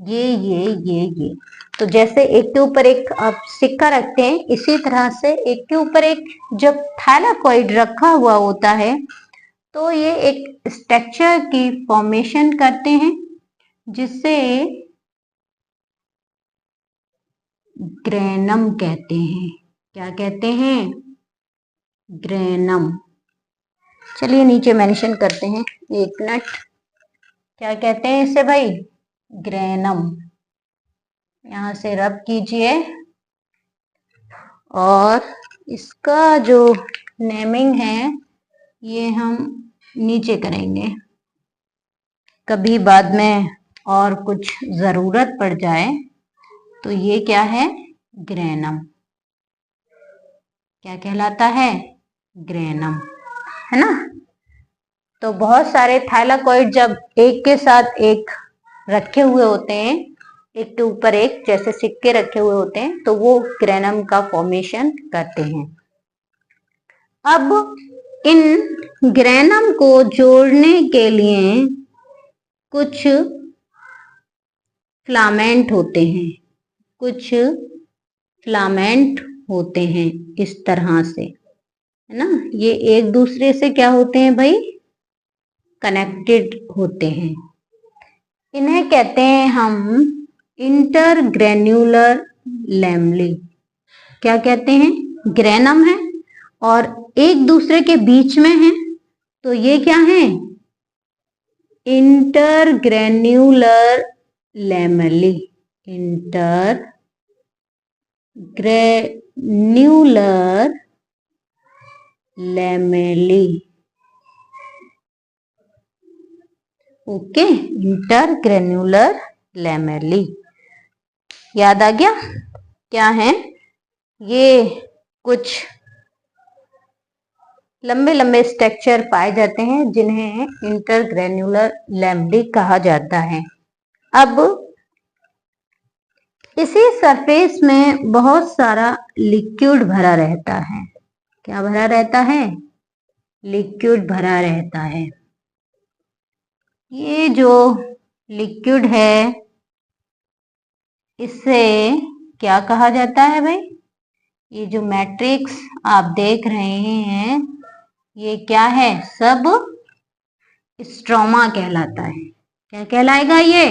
ये। तो जैसे एक के ऊपर एक आप सिक्का रखते हैं, इसी तरह से एक के ऊपर एक जब थाइलाकॉइड रखा हुआ होता है तो ये एक स्ट्रक्चर की फॉर्मेशन करते हैं, जिसे ग्रेनम कहते हैं। क्या कहते हैं? ग्रेनम। चलिए नीचे मेंशन करते हैं, 1 मिनट। क्या कहते हैं इसे भाई? ग्रेनम। यहां से रब कीजिए और इसका जो नेमिंग है ये हम नीचे करेंगे, कभी बाद में और कुछ जरूरत पड़ जाए तो ये क्या है? ग्रेनम। क्या कहलाता है? ग्रेनम, है ना। तो बहुत सारे थाइलाकॉइड जब एक के साथ एक रखे हुए होते हैं, एक के ऊपर एक जैसे सिक्के रखे हुए होते हैं, तो वो ग्रेनम का फॉर्मेशन करते हैं। अब इन ग्रेनम को जोड़ने के लिए कुछ फिलामेंट होते हैं, कुछ फिलामेंट होते हैं इस तरह से, है ना। ये एक दूसरे से क्या होते हैं भाई? कनेक्टेड होते हैं। इन्हें कहते हैं हम इंटरग्रेन्युलर लैमेली। क्या कहते हैं? ग्रेनम है और एक दूसरे के बीच में है, तो ये क्या है? Intergranular lamellae. Intergranular lamellae. Okay, intergranular lamellae. याद आ गया क्या है? ये कुछ लंबे लंबे स्ट्रक्चर पाए जाते हैं जिन्हें इंटरग्रेन्युलर लैमेली कहा जाता है। अब इसी सरफेस में बहुत सारा लिक्विड भरा रहता है। क्या भरा रहता है? लिक्विड भरा रहता है। ये जो लिक्विड है इसे क्या कहा जाता है भाई? ये जो मैट्रिक्स आप देख रहे हैं ये क्या है? सब स्ट्रोमा कहलाता है। क्या कहलाएगा ये?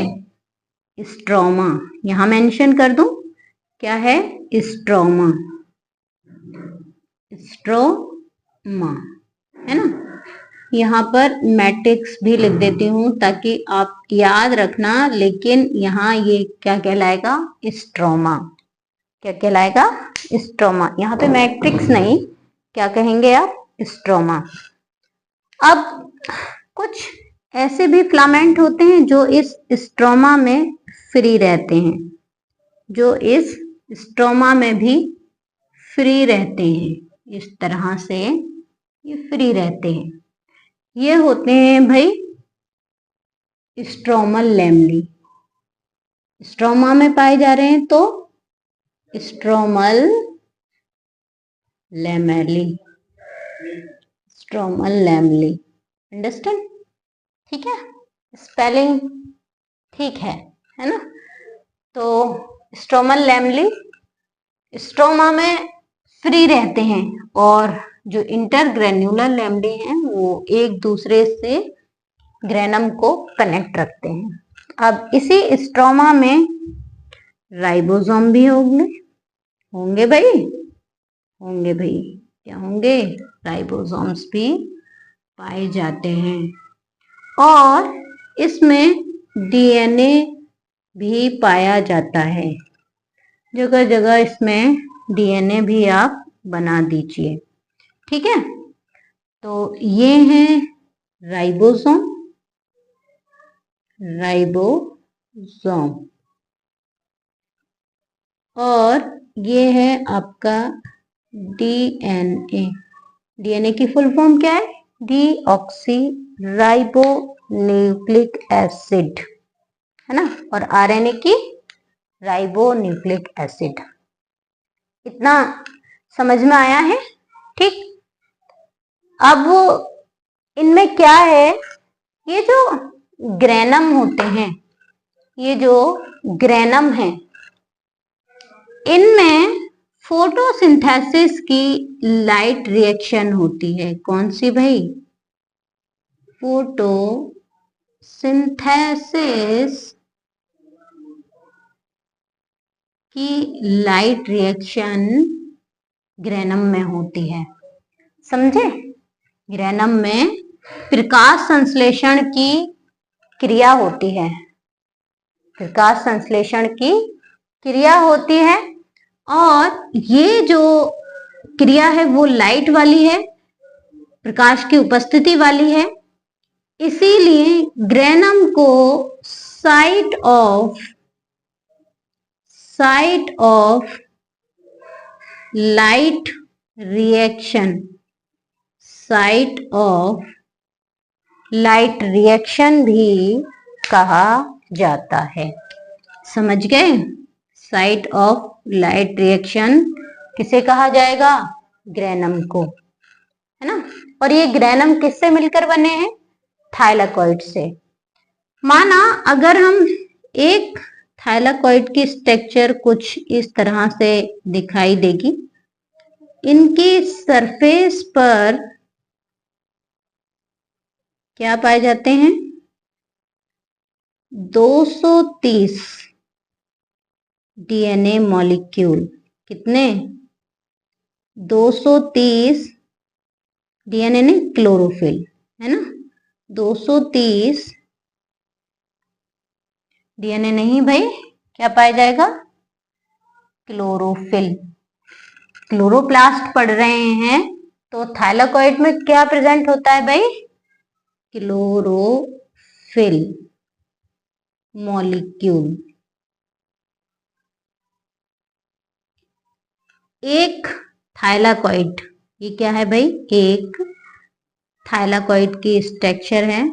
स्ट्रोमा। यहां मेंशन कर दूं, क्या है? स्ट्रोमा। स्ट्रोमा, है ना। यहाँ पर मैट्रिक्स भी लिख देती हूँ ताकि आप याद रखना, लेकिन यहाँ ये क्या कहलाएगा? स्ट्रोमा। क्या कहलाएगा? स्ट्रोमा। यहाँ पे मैट्रिक्स नहीं, क्या कहेंगे आप? स्ट्रोमा। अब कुछ ऐसे भी फिलामेंट होते हैं जो इस स्ट्रोमा में फ्री रहते हैं, जो इस स्ट्रोमा में भी फ्री रहते हैं। इस तरह से ये फ्री रहते हैं। ये होते हैं भाई स्ट्रोमल लैमेली। स्ट्रोमा में पाए जा रहे हैं तो stromal lamellae. Stromal lamellae, understand? ठीक है, स्पेलिंग ठीक है ना। तो स्ट्रोमल लैमेली स्ट्रोमा में फ्री रहते हैं और जो इंटरग्रेन्युलर लैमेली हैं वो एक दूसरे से ग्रेनम को कनेक्ट रखते हैं। अब इसी स्ट्रोमा में राइबोसोम भी होंगे भाई, होंगे भाई। क्या होंगे? राइबोसोम्स भी पाए जाते हैं और इसमें डीएनए भी पाया जाता है। जगह जगह इसमें डीएनए भी आप बना दीजिए, ठीक है। तो ये है राइबोसोम। राइबोसोम और ये है आपका डीएनए। डीएनए की फुल फॉर्म क्या है? डीऑक्सी राइबो न्यूक्लिक एसिड, है ना। और आरएनए की राइबो न्यूक्लिक एसिड। इतना समझ में आया है? ठीक। अब इनमें क्या है, ये जो ग्रेनम होते हैं, ये जो ग्रेनम है, इनमें फोटोसिंथेसिस की लाइट रिएक्शन होती है। कौन सी भाई? फोटोसिंथेसिस की लाइट रिएक्शन ग्रेनम में होती है। समझे? ग्रेनम में प्रकाश संश्लेषण की क्रिया होती है। प्रकाश संश्लेषण की क्रिया होती है और ये जो क्रिया है वो लाइट वाली है, प्रकाश की उपस्थिति वाली है। इसीलिए ग्रेनम को site of light reaction, site of light reaction भी कहा जाता है। समझ गए? साइट ऑफ लाइट रिएक्शन किसे कहा जाएगा? ग्रेनम को, है ना। और ये ग्रेनम किससे मिलकर बने हैं? थाइलाकॉइड से। माना अगर हम एक थाइलाकॉइड की स्ट्रक्चर कुछ इस तरह से दिखाई देगी, इनकी सरफेस पर क्या पाए जाते हैं? 230 डीएनए मॉलिक्यूल। कितने? 230 डीएनए ने क्लोरोफिल, है ना। 230 डीएनए नहीं भाई, क्या पाया जाएगा? क्लोरोफिल। क्लोरोप्लास्ट पढ़ रहे हैं तो थाइलाकॉइड में क्या प्रेजेंट होता है भाई? Chlorophyll molecule. एक थाइलाकॉइड, ये क्या है भाई? एक थाइलाकॉइड की स्ट्रक्चर है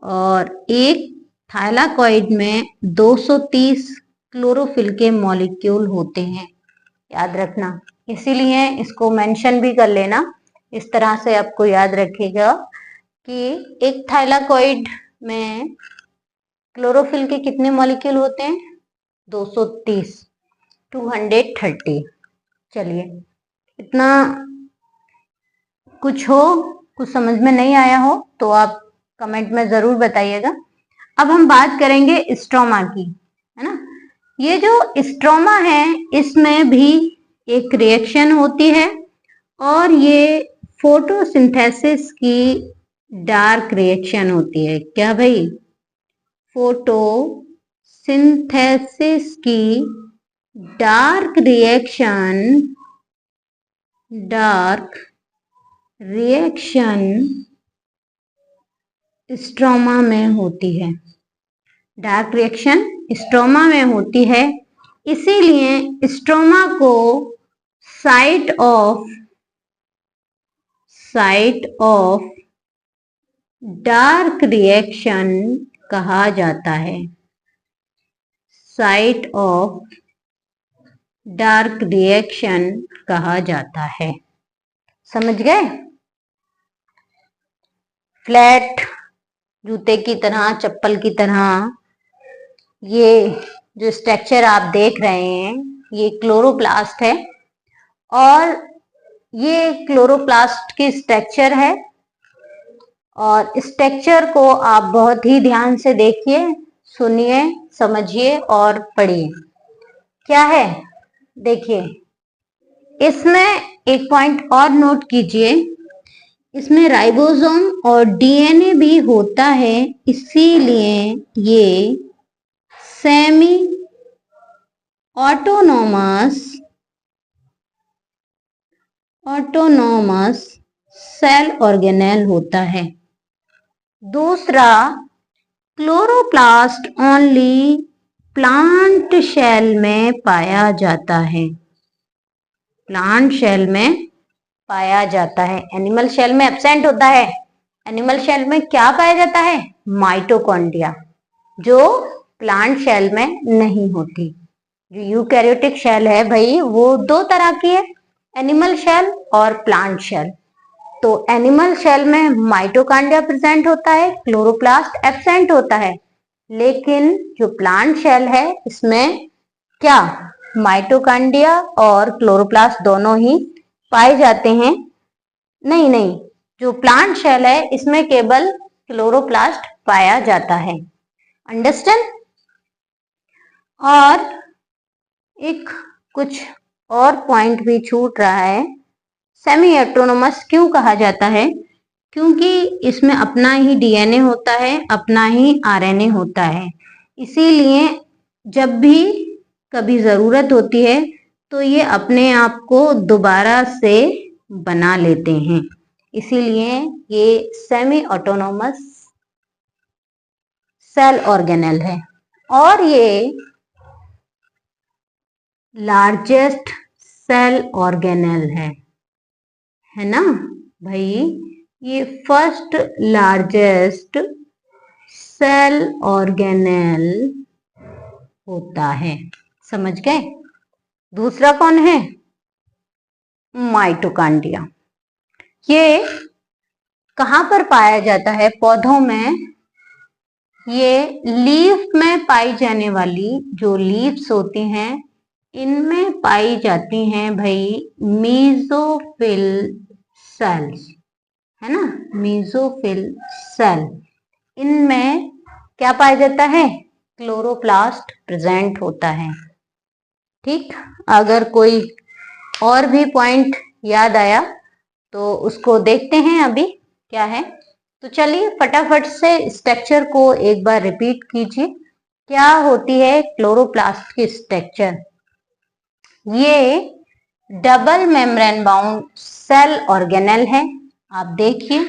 और एक थाइलाकॉइड में 230 क्लोरोफिल के मॉलिक्यूल होते हैं। याद रखना, इसीलिए इसको मेंशन भी कर लेना। इस तरह से आपको याद रखिएगा कि एक थाइलाकॉइड में क्लोरोफिल के कितने मॉलिक्यूल होते हैं? 230, 230। चलिए, इतना कुछ समझ में नहीं आया हो तो आप कमेंट में जरूर बताइएगा। अब हम बात करेंगे स्ट्रोमा की, है ना। ये जो स्ट्रोमा है इसमें भी एक रिएक्शन होती है और ये फोटोसिंथेसिस की डार्क रिएक्शन होती है। क्या भाई? फोटोसिंथेसिस की डार्क रिएक्शन स्ट्रोमा में होती है। डार्क रिएक्शन स्ट्रोमा में होती है, इसीलिए स्ट्रोमा को साइट ऑफ डार्क रिएक्शन कहा जाता है। साइट ऑफ डार्क रिएक्शन कहा जाता है। समझ गए? फ्लैट जूते की तरह, चप्पल की तरह ये जो स्ट्रक्चर आप देख रहे हैं ये क्लोरोप्लास्ट है और ये क्लोरोप्लास्ट की स्ट्रक्चर है। और स्ट्रक्चर को आप बहुत ही ध्यान से देखिए, सुनिए, समझिए और पढ़िए। क्या है? देखिए, इसमें एक पॉइंट और नोट कीजिए, इसमें राइबोसोम और डीएनए भी होता है, इसीलिए ये सेमी ऑटोनोमस सेल ऑर्गेनेल होता है। दूसरा, क्लोरोप्लास्ट ओनली प्लांट सेल में पाया जाता है। प्लांट सेल में पाया जाता है। एनिमल सेल में एब्सेंट होता है। एनिमल सेल में क्या पाया जाता है? माइटोकॉन्ड्रिया, जो प्लांट सेल में नहीं होती। जो यूकैरियोटिक सेल है भाई, वो दो तरह की है, एनिमल सेल और प्लांट सेल। तो एनिमल सेल में माइटोकॉन्ड्रिया प्रेजेंट होता है, क्लोरोप्लास्ट एब्सेंट होता है। लेकिन जो प्लांट सेल है, इसमें क्या माइटोकॉन्ड्रिया और क्लोरोप्लास्ट दोनों ही पाए जाते हैं? नहीं नहीं, जो प्लांट सेल है इसमें केवल क्लोरोप्लास्ट पाया जाता है। अंडरस्टैंड? और एक कुछ और पॉइंट भी छूट रहा है। सेमी ऑटोनोमस क्यों कहा जाता है? क्योंकि इसमें अपना ही डीएनए होता है, अपना ही आरएनए होता है। इसीलिए जब भी कभी जरूरत होती है तो ये अपने आप को दोबारा से बना लेते हैं। इसीलिए ये सेमी ऑटोनोमस सेल ऑर्गेनेल है। और ये लार्जेस्ट सेल ऑर्गेनेल है ना भाई? ये फर्स्ट लार्जेस्ट सेल ऑर्गेनेल होता है। समझ गए? दूसरा कौन है? माइटोकॉन्ड्रिया। ये कहां पर पाया जाता है? पौधों में। ये लीफ में पाई जाने वाली जो लीव्स होती हैं, इनमें पाई जाती हैं भाई मीजोफिल सेल्स, है ना? Mesophyll cell. इनमें क्या पाया जाता है? क्लोरोप्लास्ट प्रेजेंट होता है। ठीक, अगर कोई और भी पॉइंट याद आया तो उसको देखते हैं अभी क्या है। तो चलिए फटाफट से स्ट्रक्चर को एक बार रिपीट कीजिए। क्या होती है क्लोरोप्लास्ट की स्ट्रक्चर? ये double membrane bound cell organelle है। आप देखिए,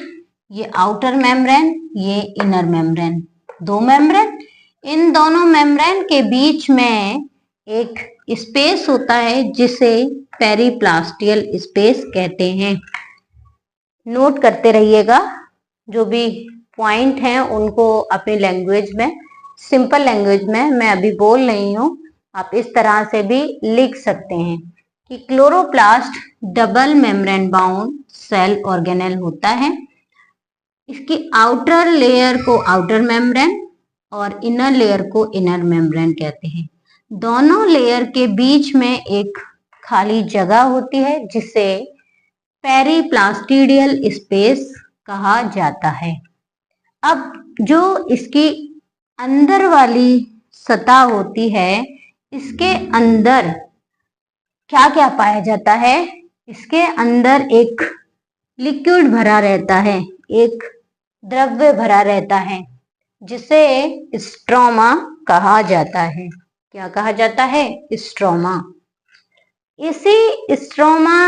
ये आउटर मेम्ब्रेन, ये इनर मेम्ब्रेन, दो मेम्ब्रेन। इन दोनों मेम्ब्रेन के बीच में एक स्पेस होता है जिसे पेरिप्लास्टियल स्पेस कहते हैं। नोट करते रहिएगा, जो भी पॉइंट हैं उनको अपनी लैंग्वेज में, सिंपल लैंग्वेज में मैं अभी बोल रही हूँ, आप इस तरह से भी लिख सकते हैं कि chloroplast double membrane bound cell organelle होता है। इसकी आउटर लेयर को आउटर मेम्ब्रेन और इनर लेयर को इनर मेम्ब्रेन कहते हैं। दोनों लेयर के बीच में एक खाली जगह होती है जिसे पेरिप्लास्टिडियल स्पेस कहा जाता है। अब जो इसकी अंदर वाली सतह होती है, इसके अंदर क्या क्या पाया जाता है? इसके अंदर एक लिक्विड भरा रहता है, एक द्रव्य भरा रहता है जिसे स्ट्रोमा कहा जाता है। क्या कहा जाता है? स्ट्रोमा। इसी स्ट्रोमा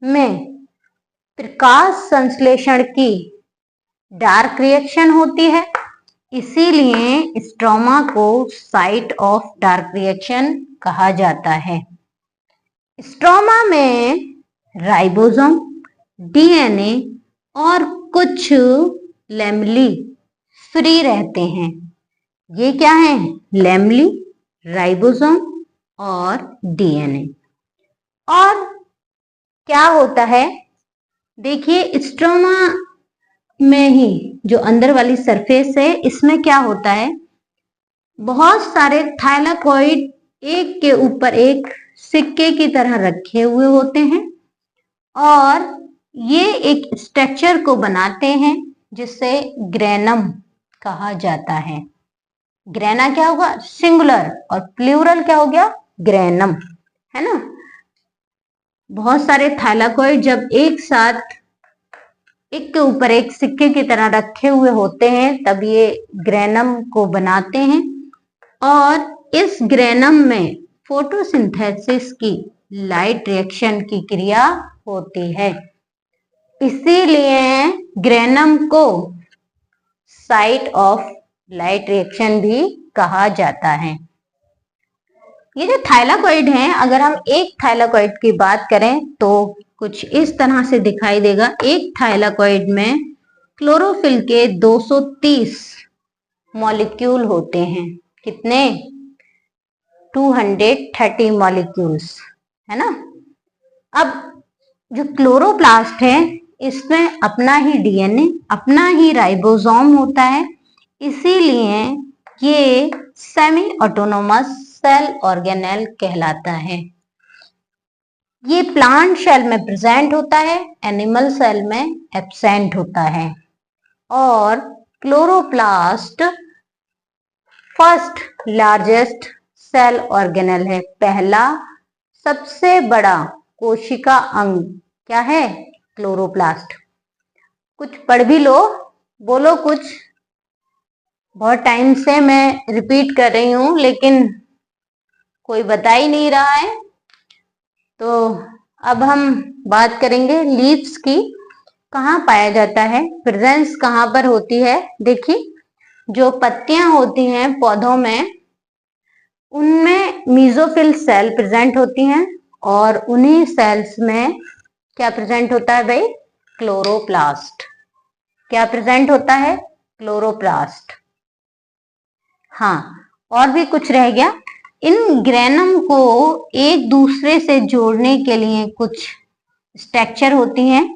में प्रकाश संश्लेषण की डार्क रिएक्शन होती है, इसीलिए स्ट्रोमा को साइट ऑफ डार्क रिएक्शन कहा जाता है। स्ट्रोमा में राइबोसोम, डीएनए और कुछ लैमेली फ्री रहते हैं। ये क्या है? लैमेली, राइबोसोम और डीएनए। और क्या होता है? देखिए, स्ट्रोमा में ही जो अंदर वाली सरफेस है, इसमें क्या होता है? बहुत सारे थाइलाकॉइड एक के ऊपर एक सिक्के की तरह रखे हुए होते हैं और ये एक स्ट्रक्चर को बनाते हैं जिसे ग्रेनम कहा जाता है। ग्रेना क्या होगा? सिंगुलर, और प्लूरल क्या हो गया? ग्रेनम, है ना? बहुत सारे थाइलाकॉइड जब एक साथ एक के ऊपर एक सिक्के की तरह रखे हुए होते हैं तब ये ग्रेनम को बनाते हैं। और इस ग्रेनम में फोटोसिंथेसिस की लाइट रिएक्शन की क्रिया होती है, इसीलिए ग्रेनम को साइट ऑफ लाइट रिएक्शन भी कहा जाता है। ये जो थाइलाकॉइड हैं, अगर हम एक थाइलाकॉइड की बात करें तो कुछ इस तरह से दिखाई देगा। एक थाइलाकॉइड में क्लोरोफिल के 230 मॉलिक्यूल होते हैं। कितने? 230 मॉलिक्यूल्स, है ना। अब जो क्लोरोप्लास्ट है, इसमें अपना ही डीएनए, अपना ही राइबोसोम होता है, इसीलिए ये सेमी ऑटोनोमस सेल ऑर्गेनेल कहलाता है। ये प्लांट सेल में प्रेजेंट होता है, एनिमल सेल में एब्सेंट होता है। और chloroplast first largest cell organelle है, पहला सबसे बड़ा कोशिका अंग क्या है? क्लोरोप्लास्ट। कुछ पढ़ भी लो, बोलो कुछ। बहुत टाइम से मैं रिपीट कर रही हूं लेकिन कोई बता ही नहीं रहा है। तो अब हम बात करेंगे लीव्स की। कहाँ पाया जाता है, प्रेजेंस कहाँ पर होती है? देखिए, जो पत्तियां होती हैं पौधों में, उनमें मीजोफिल सेल प्रेजेंट होती हैं और उन्हीं सेल्स में क्या प्रेजेंट होता है भाई? क्लोरोप्लास्ट। क्या प्रेजेंट होता है? क्लोरोप्लास्ट। हाँ, और भी कुछ रह गया। इन ग्रेनम को एक दूसरे से जोड़ने के लिए कुछ स्ट्रक्चर होती हैं।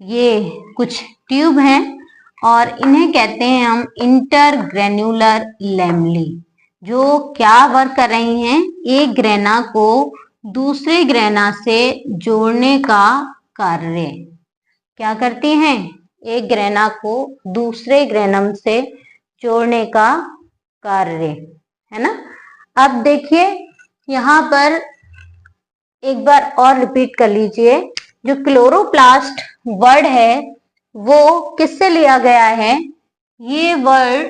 ये कुछ ट्यूब हैं और इन्हें कहते हैं हम इंटरग्रेन्युलर लेमली, जो क्या वर्क कर रही हैं? एक ग्रेना को दूसरे ग्रेना से जोड़ने का कार्य। क्या करती हैं? एक ग्रेना को दूसरे ग्रेनम से जोड़ने का कार्य, है ना। अब देखिए, यहां पर एक बार और रिपीट कर लीजिए। जो क्लोरोप्लास्ट वर्ड है वो किससे लिया गया है? ये वर्ड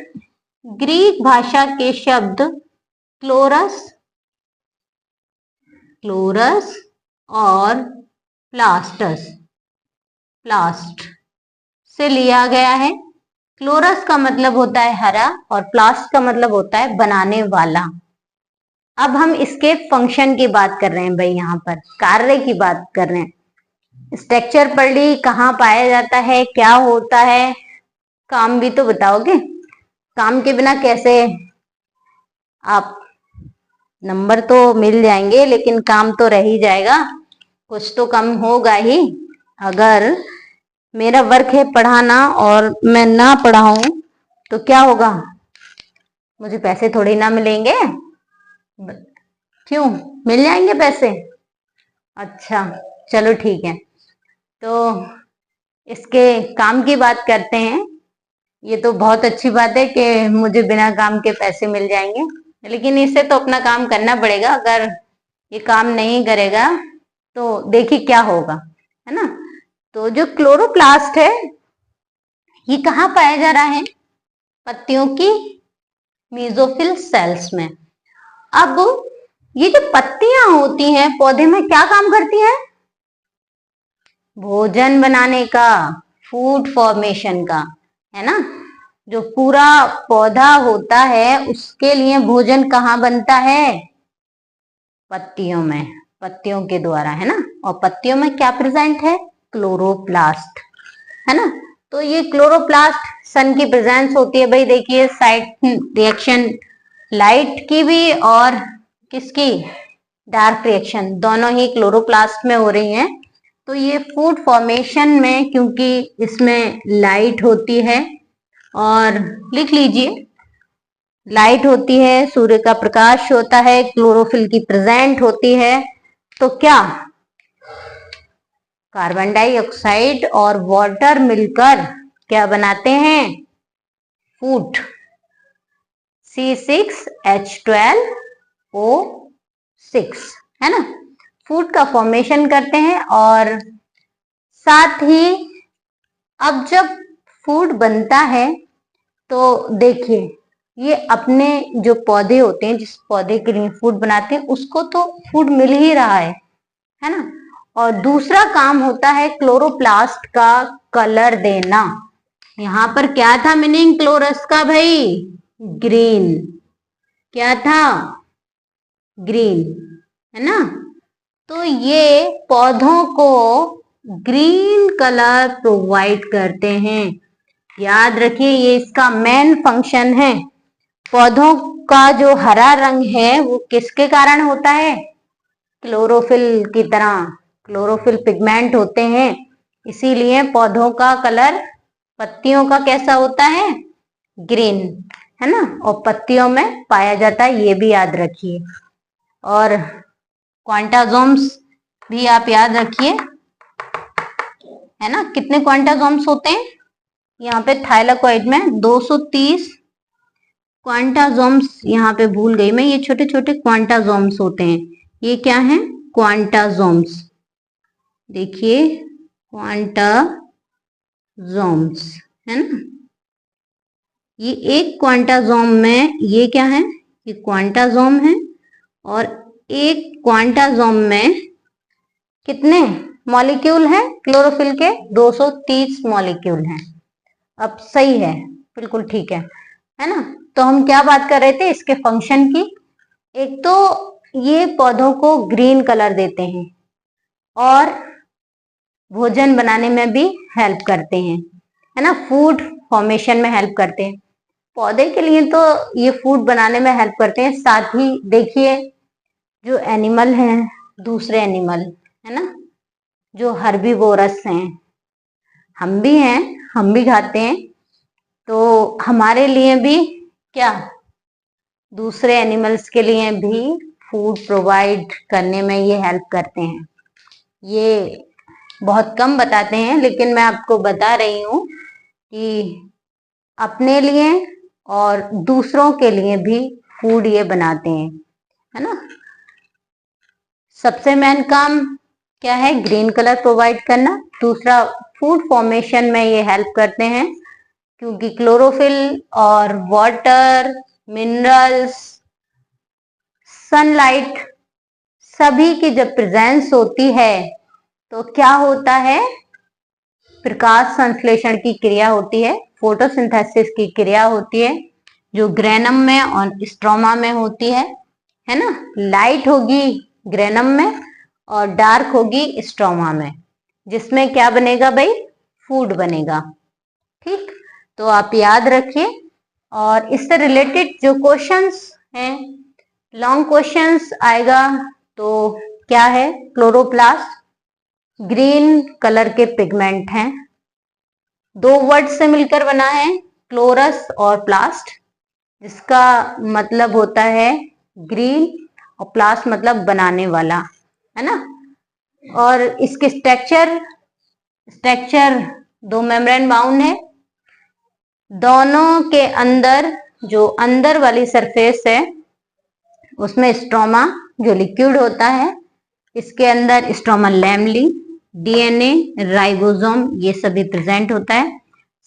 ग्रीक भाषा के शब्द क्लोरस और प्लास्ट से लिया गया है। क्लोरस का मतलब होता है हरा और प्लास्ट का मतलब होता है बनाने वाला। अब हम इसके फंक्शन की बात कर रहे हैं भाई, यहाँ पर कार्य की बात कर रहे हैं। स्ट्रक्चर पढ़ ली, कहाँ पाया जाता है, क्या होता है, काम भी तो बताओगे। काम के बिना कैसे? आप नंबर तो मिल जाएंगे लेकिन काम तो रह ही जाएगा, कुछ तो कम होगा ही। अगर मेरा वर्क है पढ़ाना और मैं ना पढ़ाऊं तो क्या होगा? मुझे पैसे थोड़ी ना मिलेंगे। क्यों? मिल जाएंगे पैसे। अच्छा, चलो ठीक है। तो इसके काम की बात करते हैं। ये तो बहुत अच्छी बात है कि मुझे बिना काम के पैसे मिल जाएंगे, लेकिन इससे तो अपना काम करना पड़ेगा। अगर ये काम नहीं करेगा तो देखिए क्या होगा, है ना। तो जो क्लोरोप्लास्ट है ये कहाँ पाया जा रहा है? पत्तियों की मेसोफिल सेल्स में। अब ये जो पत्तियां होती हैं पौधे में, क्या काम करती हैं? भोजन बनाने का, फूड फॉर्मेशन का, है ना। जो पूरा पौधा होता है उसके लिए भोजन कहाँ बनता है? पत्तियों में, पत्तियों के द्वारा, है ना। और पत्तियों में क्या प्रेजेंट है? क्लोरोप्लास्ट, है ना। तो ये क्लोरोप्लास्ट सन की प्रेजेंस होती है भाई। देखिए, साइड रिएक्शन लाइट की भी और किसकी? डार्क रिएक्शन, दोनों ही क्लोरोप्लास्ट में हो रही हैं। तो ये फूड फॉर्मेशन में, क्योंकि इसमें लाइट होती है, और लिख लीजिए, लाइट होती है, सूर्य का प्रकाश होता है, क्लोरोफिल की प्रेजेंट होती है, तो क्या कार्बन डाइऑक्साइड और वाटर मिलकर क्या बनाते हैं? फूड, C6H12O6, है ना। फूड का फॉर्मेशन करते हैं। और साथ ही अब जब फूड बनता है तो देखिए, ये अपने जो पौधे होते हैं, जिस पौधे के लिए फूड बनाते हैं, उसको तो फूड मिल ही रहा है ना। और दूसरा काम होता है क्लोरोप्लास्ट का कलर देना। यहाँ पर क्या था मीनिंग क्लोरस का भाई? ग्रीन। क्या था? ग्रीन, है ना। तो ये पौधों को ग्रीन कलर प्रोवाइड करते हैं। याद रखिए ये इसका मेन फंक्शन है। पौधों का जो हरा रंग है वो किसके कारण होता है? क्लोरोफिल की तरह क्लोरोफिल पिगमेंट होते हैं, इसीलिए पौधों का कलर पत्तियों का कैसा होता है? ग्रीन, है ना। और पत्तियों में पाया जाता है, ये भी याद रखिए। और क्वांटासोम्स भी आप याद रखिए, है ना। कितने क्वांटासोम्स होते हैं? यहाँ पे थाइलाकॉइड में 230 क्वांटासोम्स, यहाँ पे भूल गई मैं, ये छोटे छोटे क्वांटासोम्स होते हैं। ये क्या है? क्वांटासोम्स। देखिए क्वांटासोम्स, है ना। ये एक क्वांटासोम में ये क्या है? ये क्वांटासोम है। और एक क्वांटासोम में कितने मॉलिक्यूल हैं क्लोरोफिल के? 230 मॉलिक्यूल हैं। अब सही है, बिल्कुल ठीक है ना। तो हम क्या बात कर रहे थे? इसके फंक्शन की। एक तो ये पौधों को ग्रीन कलर देते हैं और भोजन बनाने में भी हेल्प करते हैं, है ना। फूड फॉर्मेशन में हेल्प करते हैं। पौधे के लिए तो ये फूड बनाने में हेल्प करते हैं, साथ ही देखिए जो एनिमल हैं, दूसरे एनिमल, है ना, जो हर्बीवोरस हैं, हम भी हैं, हम भी खाते हैं, तो हमारे लिए भी क्या, दूसरे एनिमल्स के लिए भी फूड प्रोवाइड करने में ये हेल्प करते हैं। ये बहुत कम बताते हैं, लेकिन मैं आपको बता रही हूं कि अपने लिए और दूसरों के लिए भी फूड ये बनाते हैं, है ना। सबसे मेन काम क्या है? ग्रीन कलर प्रोवाइड करना। दूसरा, फूड फॉर्मेशन में ये हेल्प करते हैं, क्योंकि क्लोरोफिल और वाटर, मिनरल्स, सनलाइट, सभी की जब प्रेजेंस होती है तो क्या होता है? प्रकाश संश्लेषण की क्रिया होती है, फोटोसिंथेसिस की क्रिया होती है, जो ग्रेनम में और स्ट्रोमा में होती है ना। लाइट होगी ग्रेनम में और डार्क होगी स्ट्रोमा में, जिसमें क्या बनेगा भाई? फूड बनेगा। ठीक, तो आप याद रखिए। और इससे रिलेटेड जो क्वेश्चंस हैं, लॉन्ग क्वेश्चंस आएगा तो क्या है? क्लोरोप्लास्ट ग्रीन कलर के पिगमेंट हैं, दो वर्ड से मिलकर बना है, क्लोरस और प्लास्ट, जिसका मतलब होता है ग्रीन और प्लास्ट मतलब बनाने वाला, है ना। और इसके स्ट्रक्चर दो मेम्ब्रेन बाउंड है, दोनों के अंदर जो अंदर वाली सरफेस है उसमें स्ट्रोमा जो लिक्विड होता है, इसके अंदर स्ट्रोमा लैमली, डीएनए, राइबोसोम, ये सभी प्रेजेंट होता है।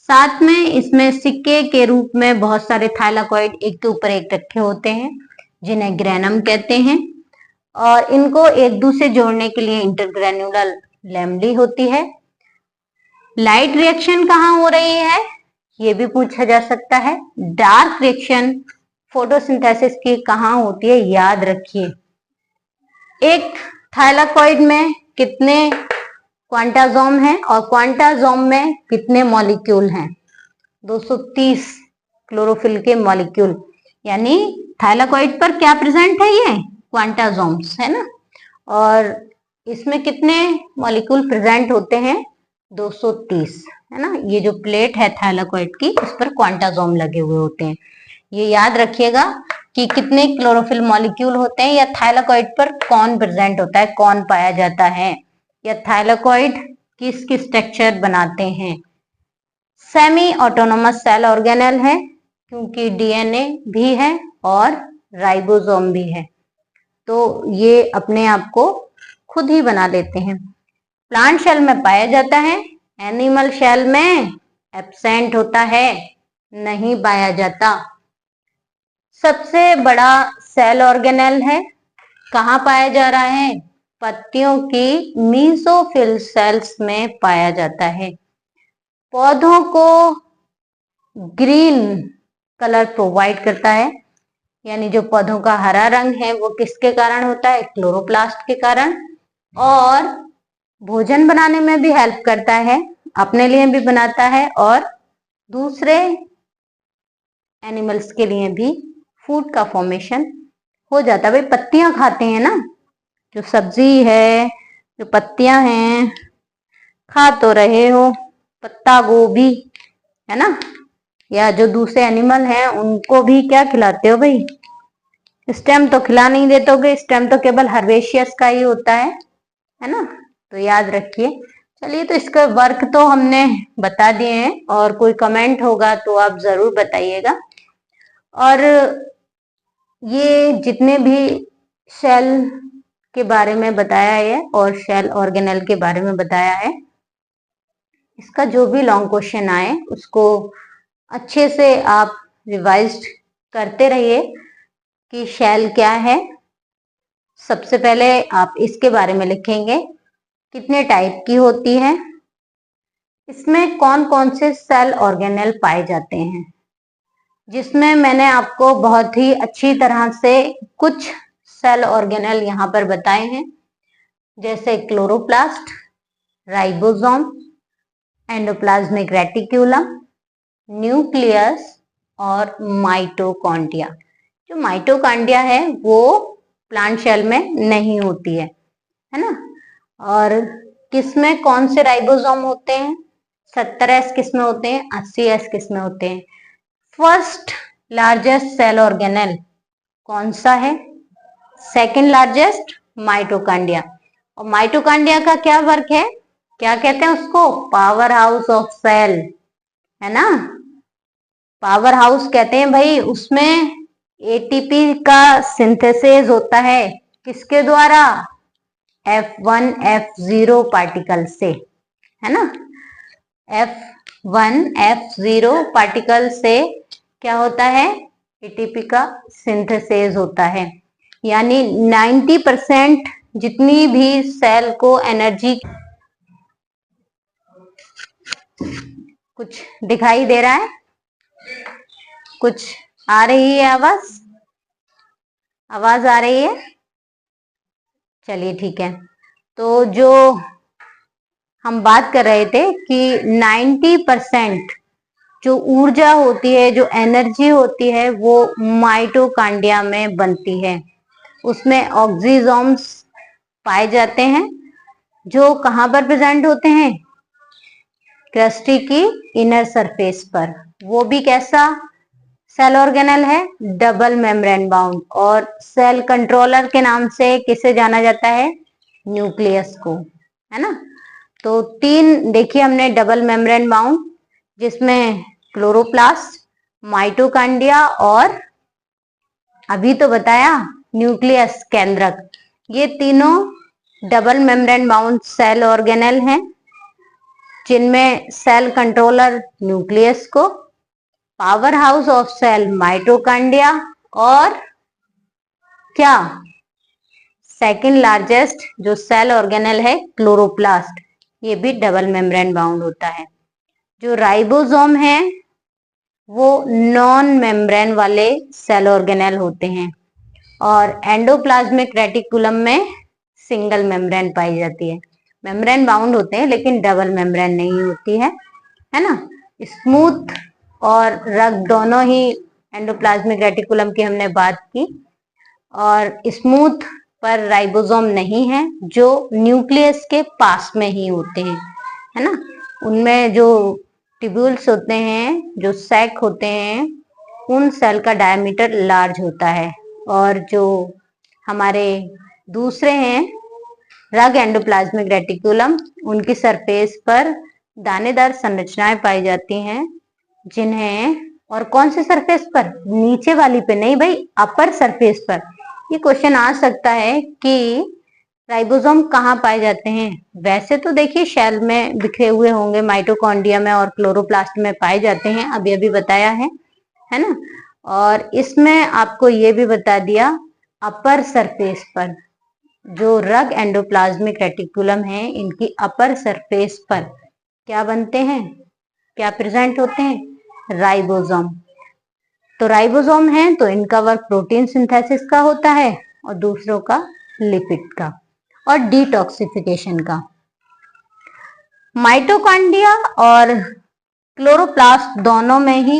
साथ में इसमें सिक्के के रूप में बहुत सारे थाइलाकॉइड एक के ऊपर एक रखे होते हैं, जिन्हें ग्रेनम कहते हैं। और इनको एक दूसरे जोड़ने के लिए इंटरग्रेन्युलर लैमली होती है। लाइट रिएक्शन कहाँ हो रही है? ये भी पूछा जा सकता है। डार्क रिएक्शन फोटोसिंथेसिस की कहाँ होती है? याद रखिए। एक थाइलाकॉइड में कितने क्वांटासोम हैं और क्वांटासोम में कितने मॉलिक्यूल हैं? 230 क्लोरोफिल के मॉलिक्यूल, यानी थाइलाकॉइड पर क्या प्रेजेंट है? ये क्वांटासोम्स, है ना। और इसमें कितने मॉलिक्यूल प्रेजेंट होते हैं? 230, है ना। ये जो प्लेट है थाइलाकॉइड की, इस पर क्वांटासोम लगे हुए होते हैं। ये याद रखिएगा कि कितने क्लोरोफिल मॉलिक्यूल होते हैं, या थाइलाकॉइड पर कौन प्रेजेंट होता है, कौन पाया जाता है, या थाइलाकॉइड किसकी स्ट्रक्चर बनाते हैं। सेमी ऑटोनोमस सेल ऑर्गेनेल है, क्योंकि डीएनए भी है और राइबोसोम भी है, तो ये अपने आप को खुद ही बना लेते हैं। प्लांट सेल में पाया जाता है, एनिमल सेल में एब्सेंट होता है, नहीं पाया जाता। सबसे बड़ा सेल ऑर्गेनेल है, कहाँ पाया जा रहा है? पत्तियों की मीसोफिल सेल्स में पाया जाता है। पौधों को ग्रीन कलर प्रोवाइड करता है, यानी जो पौधों का हरा रंग है वो किसके कारण होता है? क्लोरोप्लास्ट के कारण। और भोजन बनाने में भी हेल्प करता है, अपने लिए भी बनाता है और दूसरे एनिमल्स के लिए भी फूड का फॉर्मेशन हो जाता है। भाई पत्तियां खाते हैं ना, जो सब्जी है, जो पत्तियां हैं, खा तो रहे हो, पत्ता गोभी है ना, या जो दूसरे एनिमल हैं उनको भी क्या खिलाते हो भाई? स्टेम तो खिला नहीं देते होगे, स्टेम तो केवल हर्बेशियस का ही होता है ना, तो याद रखिए। चलिए, तो इसका वर्क तो हमने बता दिए हैं, और कोई कमेंट होगा तो आप जरूर बताइएगा। और ये जितने भी शेल के बारे में बताया है और शेल ऑर्गेनेल के बारे में बताया है, इसका जो भी लॉन्ग क्वेश्चन आए उसको अच्छे से आप रिवाइज करते रहिए कि शेल क्या है। सबसे पहले आप इसके बारे में लिखेंगे, कितने टाइप की होती है, इसमें कौन कौन से सेल ऑर्गेनेल पाए जाते हैं, जिसमें मैंने आपको बहुत ही अच्छी तरह से कुछ सेल ऑर्गेनेल यहाँ पर बताए हैं, जैसे chloroplast, ribosome, endoplasmic reticulum, nucleus और माइटोकॉन्ड्रिया। जो माइटोकॉन्ड्रिया है वो प्लांट सेल में नहीं होती है ना। और किसमें कौन से राइबोसोम होते हैं? 70S किसमें होते हैं, 80S किसमें होते हैं। फर्स्ट लार्जेस्ट सेल ऑर्गेनेल कौन सा है? Second largest mitochondria. और माइटोकॉन्ड्रिया का क्या वर्क है? क्या कहते हैं उसको? पावर हाउस ऑफ सेल, है ना, पावर हाउस कहते हैं भाई। उसमें एटीपी का सिंथेसिस होता है, किसके द्वारा? F1 F0 पार्टिकल से, है ना। F1 F0 पार्टिकल से क्या होता है? एटीपी का सिंथेसिस होता है। यानी 90% जितनी भी सेल को एनर्जी, कुछ दिखाई दे रहा है? कुछ आ रही है आवाज? आवाज आ रही है? चलिए ठीक है। तो जो हम बात कर रहे थे कि 90% जो ऊर्जा होती है, जो एनर्जी होती है, वो माइटोकॉन्ड्रिया में बनती है। उसमें ऑक्सीजोम्स पाए जाते हैं, जो कहाँ पर प्रेजेंट होते हैं? क्रस्टी की इनर सरफेस पर। वो भी कैसा सेल ऑर्गेनेल है? Double membrane bound. और सेल कंट्रोलर के नाम से किसे जाना जाता है? न्यूक्लियस को, है ना। तो 3 देखिए हमने डबल मेम्ब्रेन बाउंड, जिसमें क्लोरोप्लास्ट, माइटोकॉन्ड्रिया और अभी तो बताया न्यूक्लियस केंद्रक। ये तीनों double membrane bound cell organelle हैं, जिनमें सेल कंट्रोलर न्यूक्लियस को, power house of cell mitochondria, और क्या सेकंड लार्जेस्ट जो सेल ऑर्गेनेल है क्लोरोप्लास्ट, ये भी डबल मेम्ब्रेन बाउंड होता है। जो राइबोसोम है वो नॉन मेम्ब्रेन वाले सेल ऑर्गेनेल होते हैं, और एंडोप्लाज्मिक रेटिकुलम में सिंगल मेम्ब्रेन पाई जाती है। मेम्ब्रेन बाउंड होते हैं लेकिन डबल मेम्ब्रेन नहीं होती है ना। स्मूथ और रग दोनों ही एंडोप्लाज्मिक रेटिकुलम की हमने बात की, और स्मूथ पर राइबोसोम नहीं है, जो न्यूक्लियस के पास में ही होते हैं, है ना। उनमें जो ट्यूब्यूल्स होते हैं, जो सैक होते हैं, उन सेल का डायमीटर लार्ज होता है। और जो हमारे दूसरे हैं रग एंडोप्लाज्मिक रेटिकुलम, उनकी सरफेस पर दानेदार संरचनाएं पाई जाती हैं, जिन्हें, और कौन से सरफेस पर? नीचे वाली पे नहीं भाई, अपर सरफेस पर। ये क्वेश्चन आ सकता है कि राइबोसोम कहाँ पाए जाते हैं। वैसे तो देखिए शेल में बिखरे हुए होंगे, माइटोकॉन्ड्रिया में और क्लोरोप्लास्ट में पाए जाते हैं, अभी अभी बताया है ना। और इसमें आपको ये भी बता दिया, अपर सरफेस पर जो रग एंडोप्लाज्मिक रेटिकुलम है, इनकी अपर सरफेस पर क्या बनते हैं, क्या प्रेजेंट होते हैं? राइबोसोम। तो राइबोसोम है तो इनका वर्क प्रोटीन सिंथेसिस का होता है और दूसरों का लिपिड का और डिटॉक्सिफिकेशन का। माइटोकॉन्ड्रिया और क्लोरोप्लास्ट दोनों में ही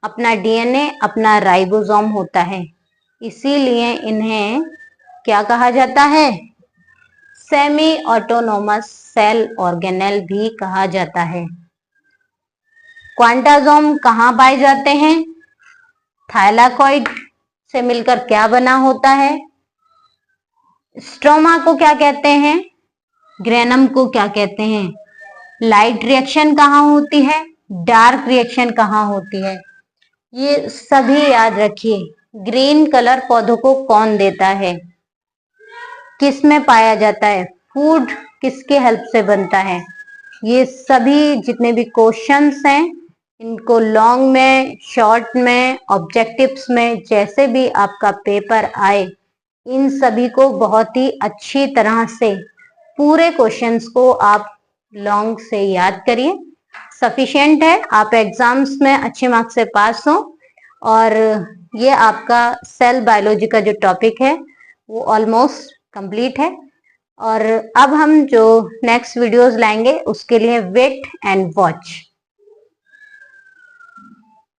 अपना डीएनए, अपना राइबोसोम होता है, इसीलिए इन्हें क्या कहा जाता है? सेमी ऑटोनोमस सेल ऑर्गेनेल भी कहा जाता है। क्वांटासोम कहाँ पाए जाते हैं? थाइलाकॉइड से मिलकर क्या बना होता है? स्ट्रोमा को क्या कहते हैं? ग्रेनम को क्या कहते हैं? लाइट रिएक्शन कहाँ होती है? डार्क रिएक्शन कहाँ होती है? ये सभी याद रखिए। ग्रीन कलर पौधों को कौन देता है? किस में पाया जाता है? फूड किसके हेल्प से बनता है? ये सभी जितने भी क्वेश्चंस हैं, इनको लॉन्ग में, शॉर्ट में, ऑब्जेक्टिव्स में, जैसे भी आपका पेपर आए, इन सभी को बहुत ही अच्छी तरह से पूरे क्वेश्चंस को आप लॉन्ग से याद करिए। सफिशिएंट है, आप एग्जाम्स में अच्छे मार्क्स से पास हो। और ये आपका सेल बायोलॉजी का जो टॉपिक है वो ऑलमोस्ट कंप्लीट है। और अब हम जो नेक्स्ट वीडियोस लाएंगे उसके लिए वेट एंड वॉच।